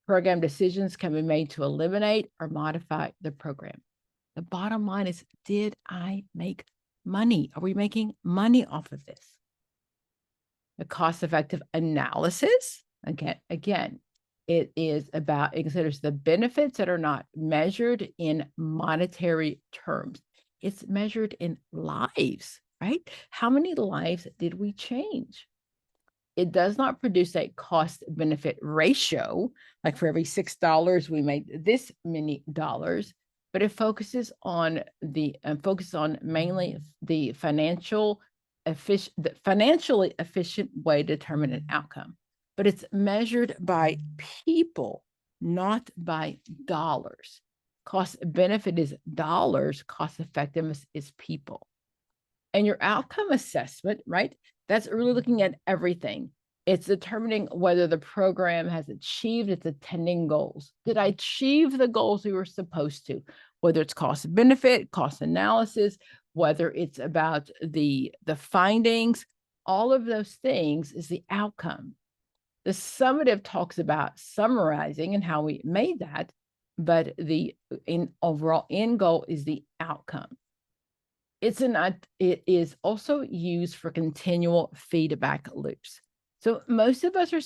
Program decisions can be made to eliminate or modify the program. The bottom line is, did I make money? Are we making money off of this? The cost-effective analysis, again, it is about, it considers the benefits that are not measured in monetary terms. It's measured in lives, right? How many lives did we change? It does not produce a cost benefit ratio, like for every $6 we made this many dollars, but it focuses on mainly the financially efficient way to determine an outcome. But it's measured by people, not by dollars. Cost benefit is dollars, cost effectiveness is people. And your outcome assessment, right? That's really looking at everything. It's determining whether the program has achieved its attending goals. Did I achieve the goals we were supposed to? Whether it's cost benefit, cost analysis, whether it's about the findings, all of those things is the outcome. The summative talks about summarizing and how we made that, but the overall end goal is the outcome. It is also used for continual feedback loops. So most of us are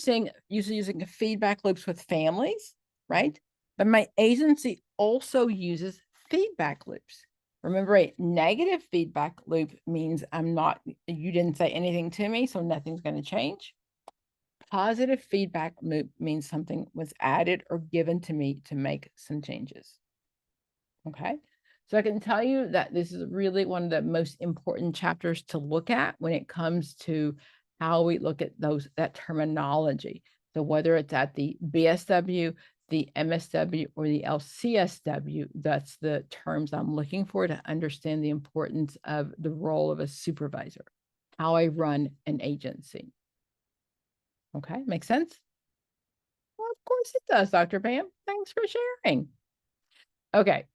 usually using feedback loops with families, right? But my agency also uses feedback loops. Remember, a negative feedback loop means you didn't say anything to me, so nothing's going to change. Positive feedback loop means something was added or given to me to make some changes. Okay. So I can tell you that this is really one of the most important chapters to look at when it comes to how we look at that terminology. So whether it's at the BSW, the MSW or the LCSW. That's the terms I'm looking for to understand the importance of the role of a supervisor, how I run an agency. Okay, make sense? Well, of course it does, Dr. Pam. Thanks for sharing. Okay,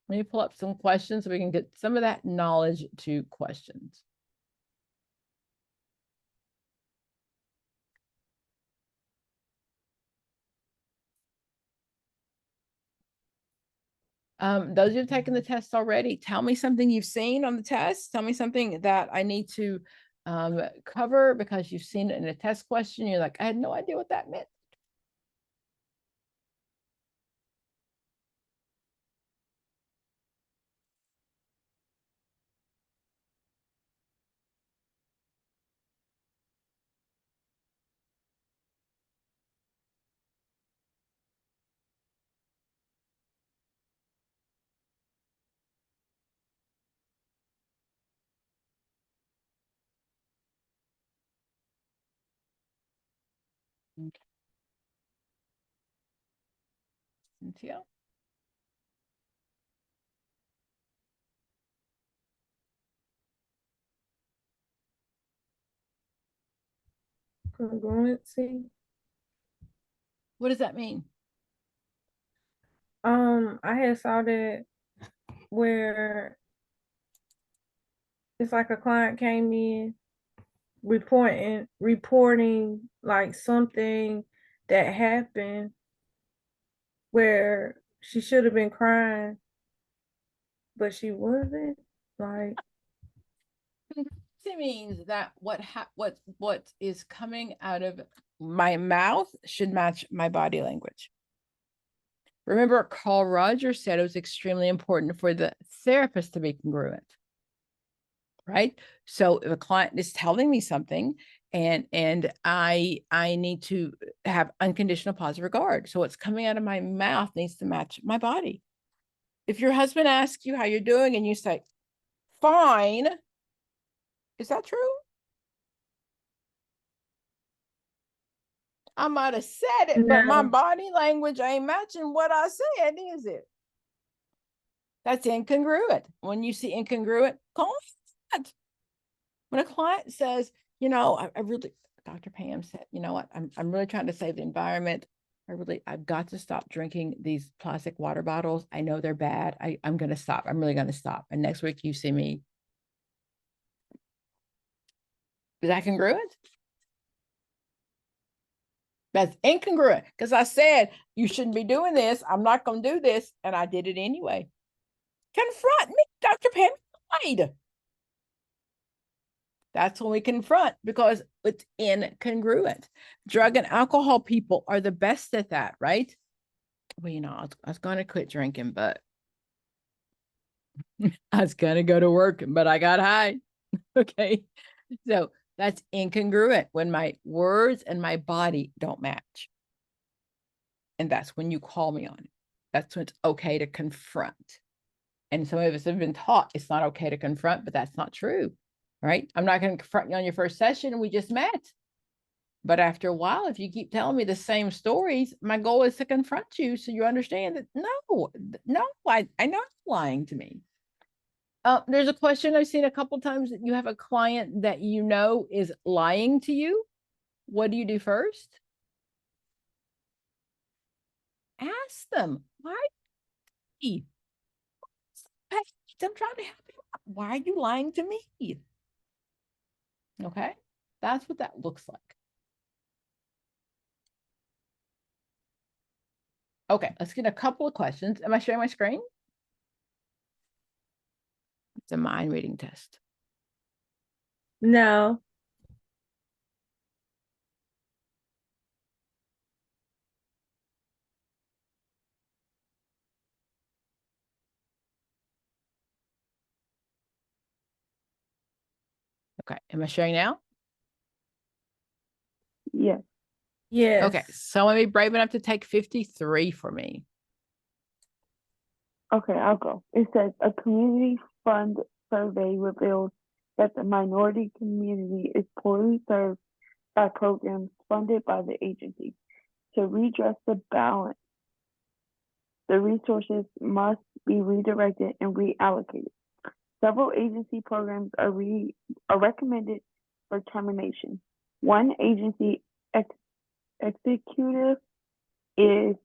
let me pull up some questions so we can get some of that knowledge to questions. Those who've taken the test already, tell me something you've seen on the test. Tell me something that I need to cover because you've seen it in a test question. You're like, I had no idea what that meant. Okay. Cynthia? Congruency. What does that mean? I had saw that where it's like a client came in reporting like something that happened where she should have been crying, but she wasn't. Like, It means that what is coming out of my mouth should match my body language. Remember, Carl Rogers said it was extremely important for the therapist to be congruent, right? So if a client is telling me something and I need to have unconditional positive regard, so what's coming out of my mouth needs to match my body. If your husband asks you how you're doing and you say, fine, is that true? I might have said it, but my no, body language ain't matching what I said, is it? That's incongruent. When you see incongruent, call it. When a client says, you know, I really, Dr. Pam said, you know what, I'm really trying to save the environment. I've got to stop drinking these plastic water bottles. I know they're bad. I'm going to stop. I'm really going to stop. And next week you see me. Is that congruent? That's incongruent because I said you shouldn't be doing this. I'm not going to do this. And I did it anyway. Confront me, Dr. Pam. Lied. That's when we confront because it's incongruent. Drug and alcohol people are the best at that, right? Well, you know, I was going to quit drinking, but I was going to go to work, but I got high. Okay. So that's incongruent when my words and my body don't match. And that's when you call me on it. That's when it's okay to confront. And some of us have been taught it's not okay to confront, but that's not true, right? I'm not going to confront you on your first session. We just met. But after a while, if you keep telling me the same stories, my goal is to confront you so you understand that no, I know you're lying to me. There's a question I've seen a couple times that you have a client that you know is lying to you. What do you do first? Ask them, why? I'm trying to help you out. Why are you lying to me? Okay, that's what that looks like. Okay, let's get a couple of questions. Am I sharing my screen? It's a mind reading test. no. Okay, am I sharing now? Yes. Yes. Okay, someone be brave enough to take 53 for me. Okay, I'll go. It says a community fund survey revealed that the minority community is poorly served by programs funded by the agency. To redress the balance The resources must be redirected and reallocated. Several agency programs are recommended for termination. One agency executive is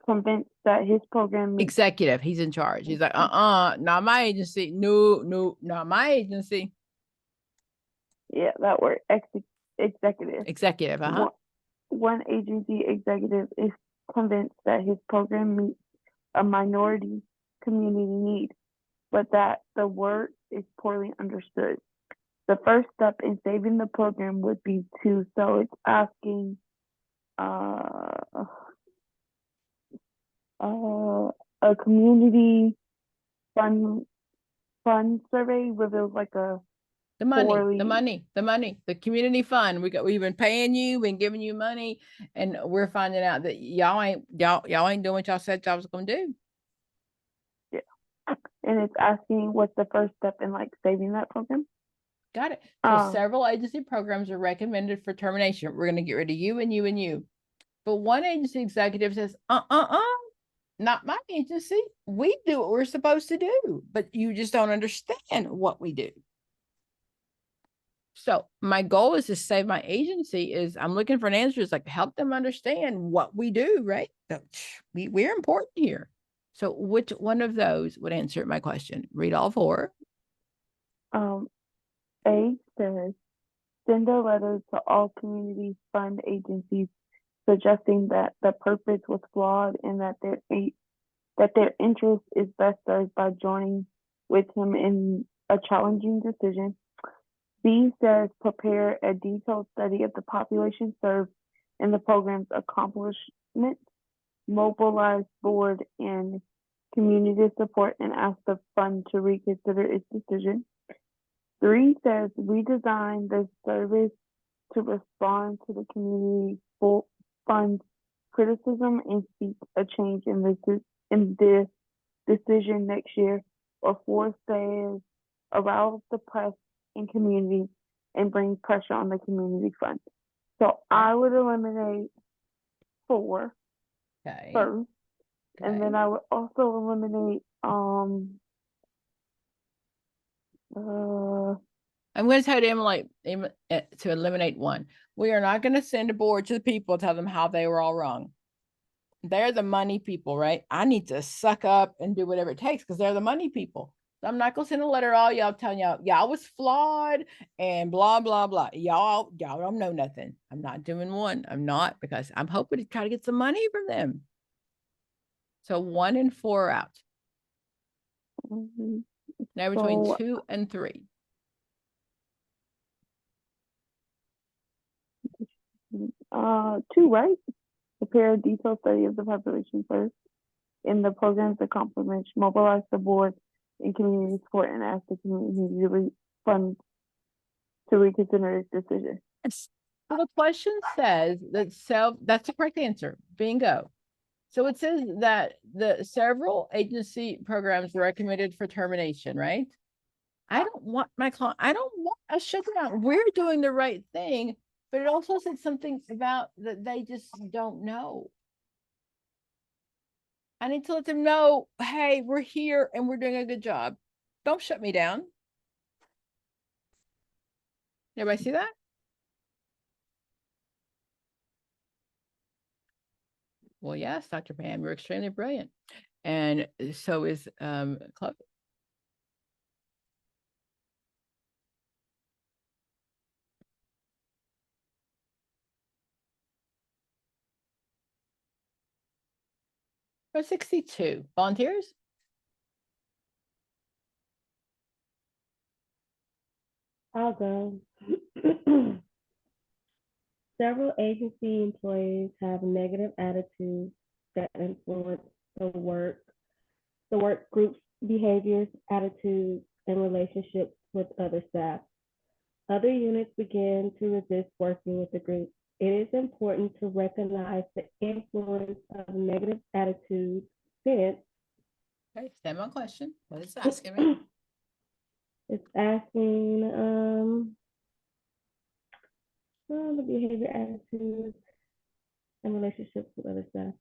convinced that his program meets Executive, he's in charge. He's like, not my agency. No, not my agency. that word executive. Executive, One agency executive is convinced that his program meets a minority community need, but that the word is poorly understood. The first step in saving the program would be so it's asking a community fund survey reveals like a the money, poorly- the community fund. We've been paying you, been giving you money, and we're finding out that y'all ain't doing what y'all said y'all was gonna do. and it's asking what's the first step in like saving that program. Got it. So several agency programs are recommended for termination. We're gonna get rid of you and you and you. But one agency executive says, not my agency. We do what we're supposed to do, but you just don't understand what we do. So my goal is to save my agency is I'm looking for an answer. It's like help them understand what we do, right? So we're important here. So which one of those would answer my question? Read all four. A says send a letter to all community fund agencies suggesting that the purpose was flawed and that their interest is best served by joining with him in a challenging decision. B says prepare a detailed study of the population served and the program's accomplishments, mobilize board and community support, and ask the fund to reconsider its decision. 3 says redesign the service to respond to the community fund's criticism and seek a change in the decision next year. Or 4 says arouse the press and community and bring pressure on the community fund. So I would eliminate 4 first, and then I would also eliminate I'm going to tell you to eliminate 1. We are not going to send a board to the people, tell them how they were all wrong. They're the money people, right? I need to suck up and do whatever it takes because they're the money people. So I'm not going to send a letter all y'all telling y'all was flawed and blah, blah, blah. Y'all don't know nothing. I'm not doing 1. I'm not, because I'm hoping to try to get some money from them. So 1 and 4 are out. Now between 2 and 3. 2, right? Prepare a detailed study of the population first in the program's accomplishments, mobilize the board and community support, and ask the community fund to reconsider its decision. So the question says that that's the correct answer. Bingo. So it says that the several agency programs recommended for termination, right? I don't want my client, I don't want us shutting down. We're doing the right thing, but it also said something about that they just don't know. I need to let them know, hey, we're here and we're doing a good job. Don't shut me down. Everybody see that? Well, yes, Dr. Pam, you're extremely brilliant. And so is Chloe. For 62 volunteers. I'll go. Several agency employees have negative attitudes that influence the work group's behaviors, attitudes, and relationships with other staff. Other units begin to resist working with the group. It is important to recognize the influence of negative attitudes since Okay, stand by question. What is it asking me? it's asking the behavior, attitudes, and relationships with other staff.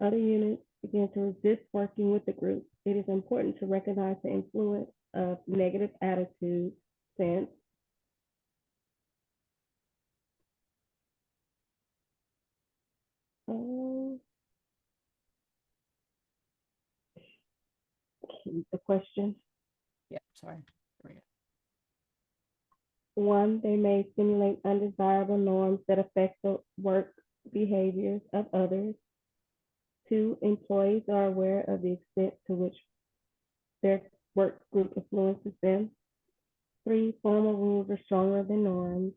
Other units begin to resist working with the group. It is important to recognize the influence of negative attitudes since the question. Yeah, sorry. There we go. 1, they may stimulate undesirable norms that affect the work behaviors of others. 2, employees are aware of the extent to which their work group influences them. 3, formal rules are stronger than norms.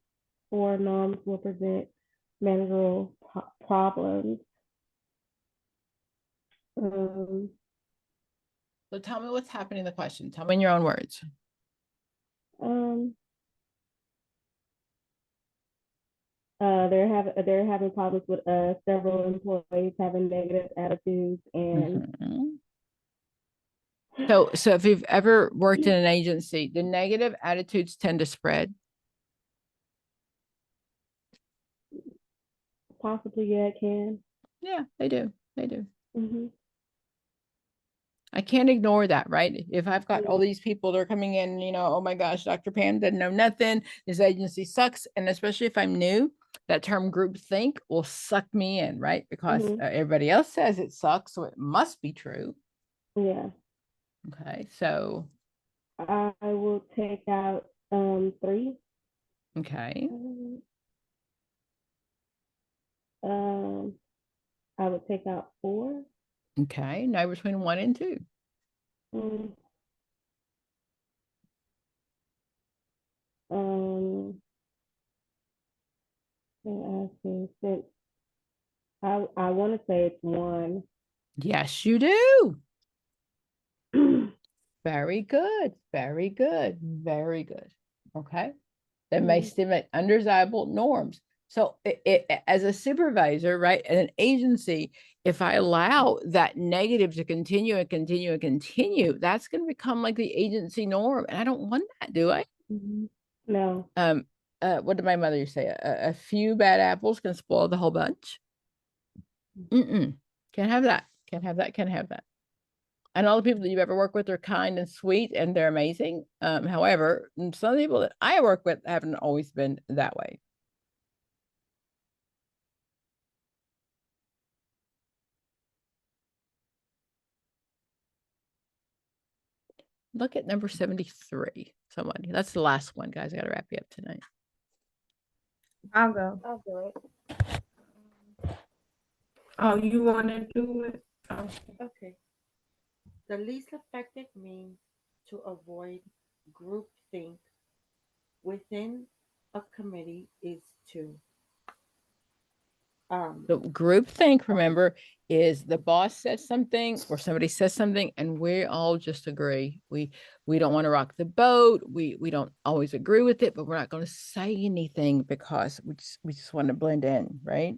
4, norms will present managerial problems. So tell me what's happening in the question. Tell me in your own words. They're having problems with several employees having negative attitudes and Mhm. So if you've ever worked in an agency, the negative attitudes tend to spread. possibly, yeah, it can. Yeah, they do. They do. Mm-hmm. I can't ignore that, right? If I've got Yeah. all these people that are coming in, oh my gosh, Dr. Pam doesn't know nothing. This agency sucks. And especially if I'm new, that term group think will suck me in, right? Because Mhm. everybody else says it sucks, so it must be true. Yeah. Okay, so I will take out 3. okay, I would take out 4. okay. Now between 1 and 2. Mm, um, and since I want to say it's 1. Yes, you do. Very good. Very good. Very good. Okay. That may stimulate undesirable norms. So as a supervisor, right, at an agency, if I allow that negative to continue and continue and continue, that's going to become like the agency norm. And I don't want that, do I? No. What did my mother used to say? A few bad apples can spoil the whole bunch. Can't have that. Can't have that. Can't have that. And all the people that you've ever worked with are kind and sweet and they're amazing. However, some people that I work with haven't always been that way. Look at number 73. Somebody. That's the last one, guys. I got to wrap you up tonight. I'll go. I'll do it. Oh, you want to do it? Oh. Okay. The least effective means to avoid groupthink within a committee is to So groupthink, remember, is the boss says something or somebody says something and we all just agree. We don't want to rock the boat. We don't always agree with it, but we're not going to say anything because we just want to blend in, right?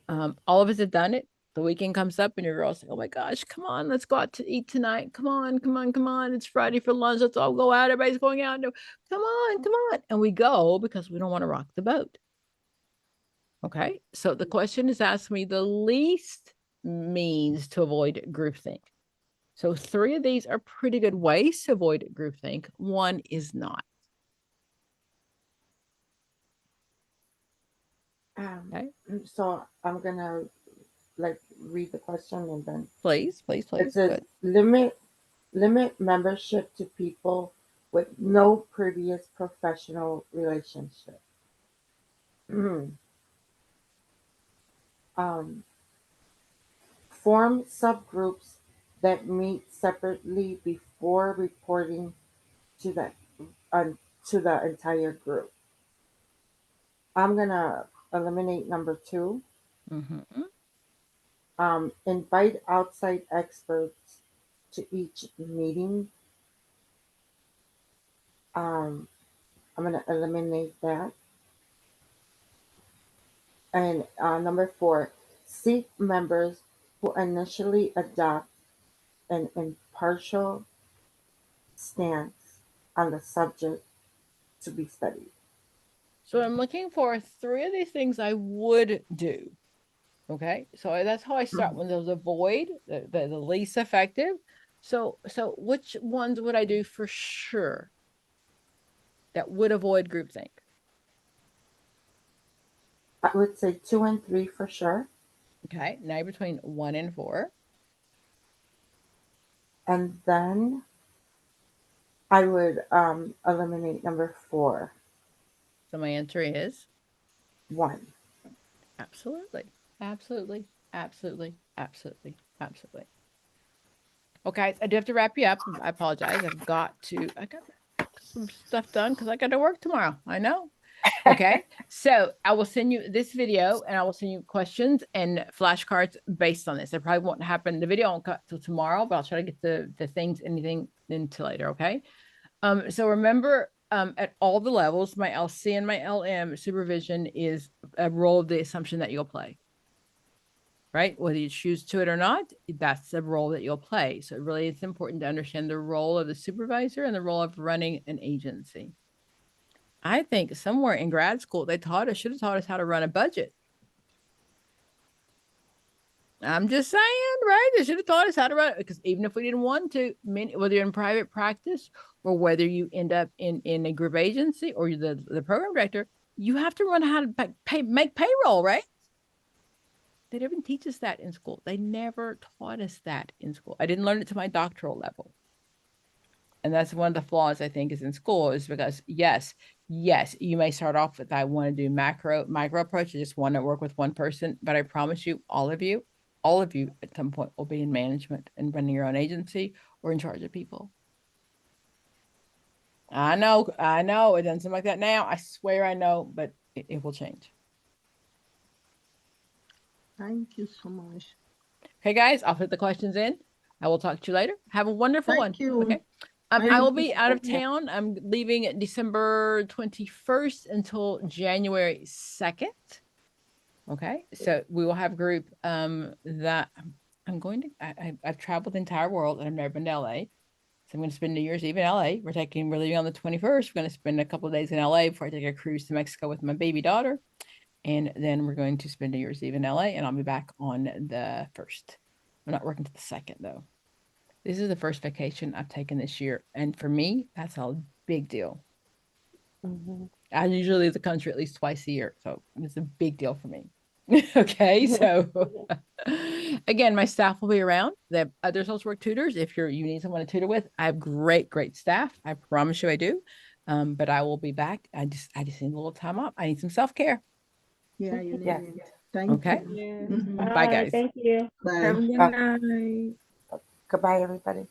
All of us have done it. The weekend comes up and you're all saying, oh my gosh, come on, let's go out to eat tonight. Come on, come on, come on. It's Friday for lunch. Let's all go out. Everybody's going out. No, come on, come on. And we go because we don't want to rock the boat. Okay. So the question is asked me the least means to avoid groupthink. So 3 of these are pretty good ways to avoid groupthink. 1 is not. Okay. so I'm gonna like read the question and then Please. it says limit membership to people with no previous professional relationship. Form subgroups that meet separately before reporting to the to the entire group. I'm gonna eliminate number 2. Invite outside experts to each meeting. I'm gonna eliminate that. And number 4, seek members who initially adopt an impartial stance on the subject to be studied. So I'm looking for 3 of these things I would do. Okay, so that's how I start when there's a void, the least effective. So which ones would I do for sure that would avoid groupthink? I would say 2 and 3 for sure. Okay, now you're between 1 and 4. And then I would eliminate number 4, So my answer is 1. absolutely, absolutely, absolutely, absolutely, absolutely. Okay, I do have to wrap you up. I apologize. I got some stuff done because I got to work tomorrow. I know. Okay, so I will send you this video and I will send you questions and flashcards based on this. It probably won't happen. The video won't cut till tomorrow, but I'll try to get the things, anything into later. Okay. So remember, at all the levels, my LC and my LM supervision is a role of the assumption that you'll play. Right? Whether you choose to it or not, that's the role that you'll play. So really, it's important to understand the role of the supervisor and the role of running an agency. I think somewhere in grad school, they should have taught us how to run a budget. I'm just saying, right? They should have taught us how to run it, because even if we didn't want to, whether you're in private practice or whether you end up in a group agency or you're the program director, you have to learn how to make payroll, right? They didn't teach us that in school. They never taught us that in school. I didn't learn it to my doctoral level. And that's one of the flaws I think is in school, is because yes, you may start off with, I want to do micro approach. I just want to work with one person, but I promise you, all of you at some point will be in management and running your own agency or in charge of people. I know, it doesn't seem like that now. I swear I know, but it will change. Thank you so much. Okay, guys, I'll put the questions in. I will talk to you later. Have a wonderful one. Thank you. Okay. I will be out of town. I'm leaving December 21st until January 2nd. Okay. So we will have group that I'm going to, I've traveled the entire world and I've never been to LA. So I'm going to spend New Year's Eve in LA. We're leaving on the 21st. We're going to spend a couple of days in LA before I take a cruise to Mexico with my baby daughter. And then we're going to spend New Year's Eve in LA, and I'll be back on the 1st. I'm not working to the 2nd though. This is the first vacation I've taken this year. And for me, that's a big deal. I usually leave the country at least twice a year. So it's a big deal for me. Okay. So again, my staff will be around. The other social work tutors, if you need someone to tutor with, I have great staff. I promise you I do. But I will be back. I just need a little time off. I need some self-care. Yeah, you Yeah. need it. Thank Okay. you. Yeah. Mhm. Bye, guys. Thank you. Bye. Have a good night. Goodbye, everybody.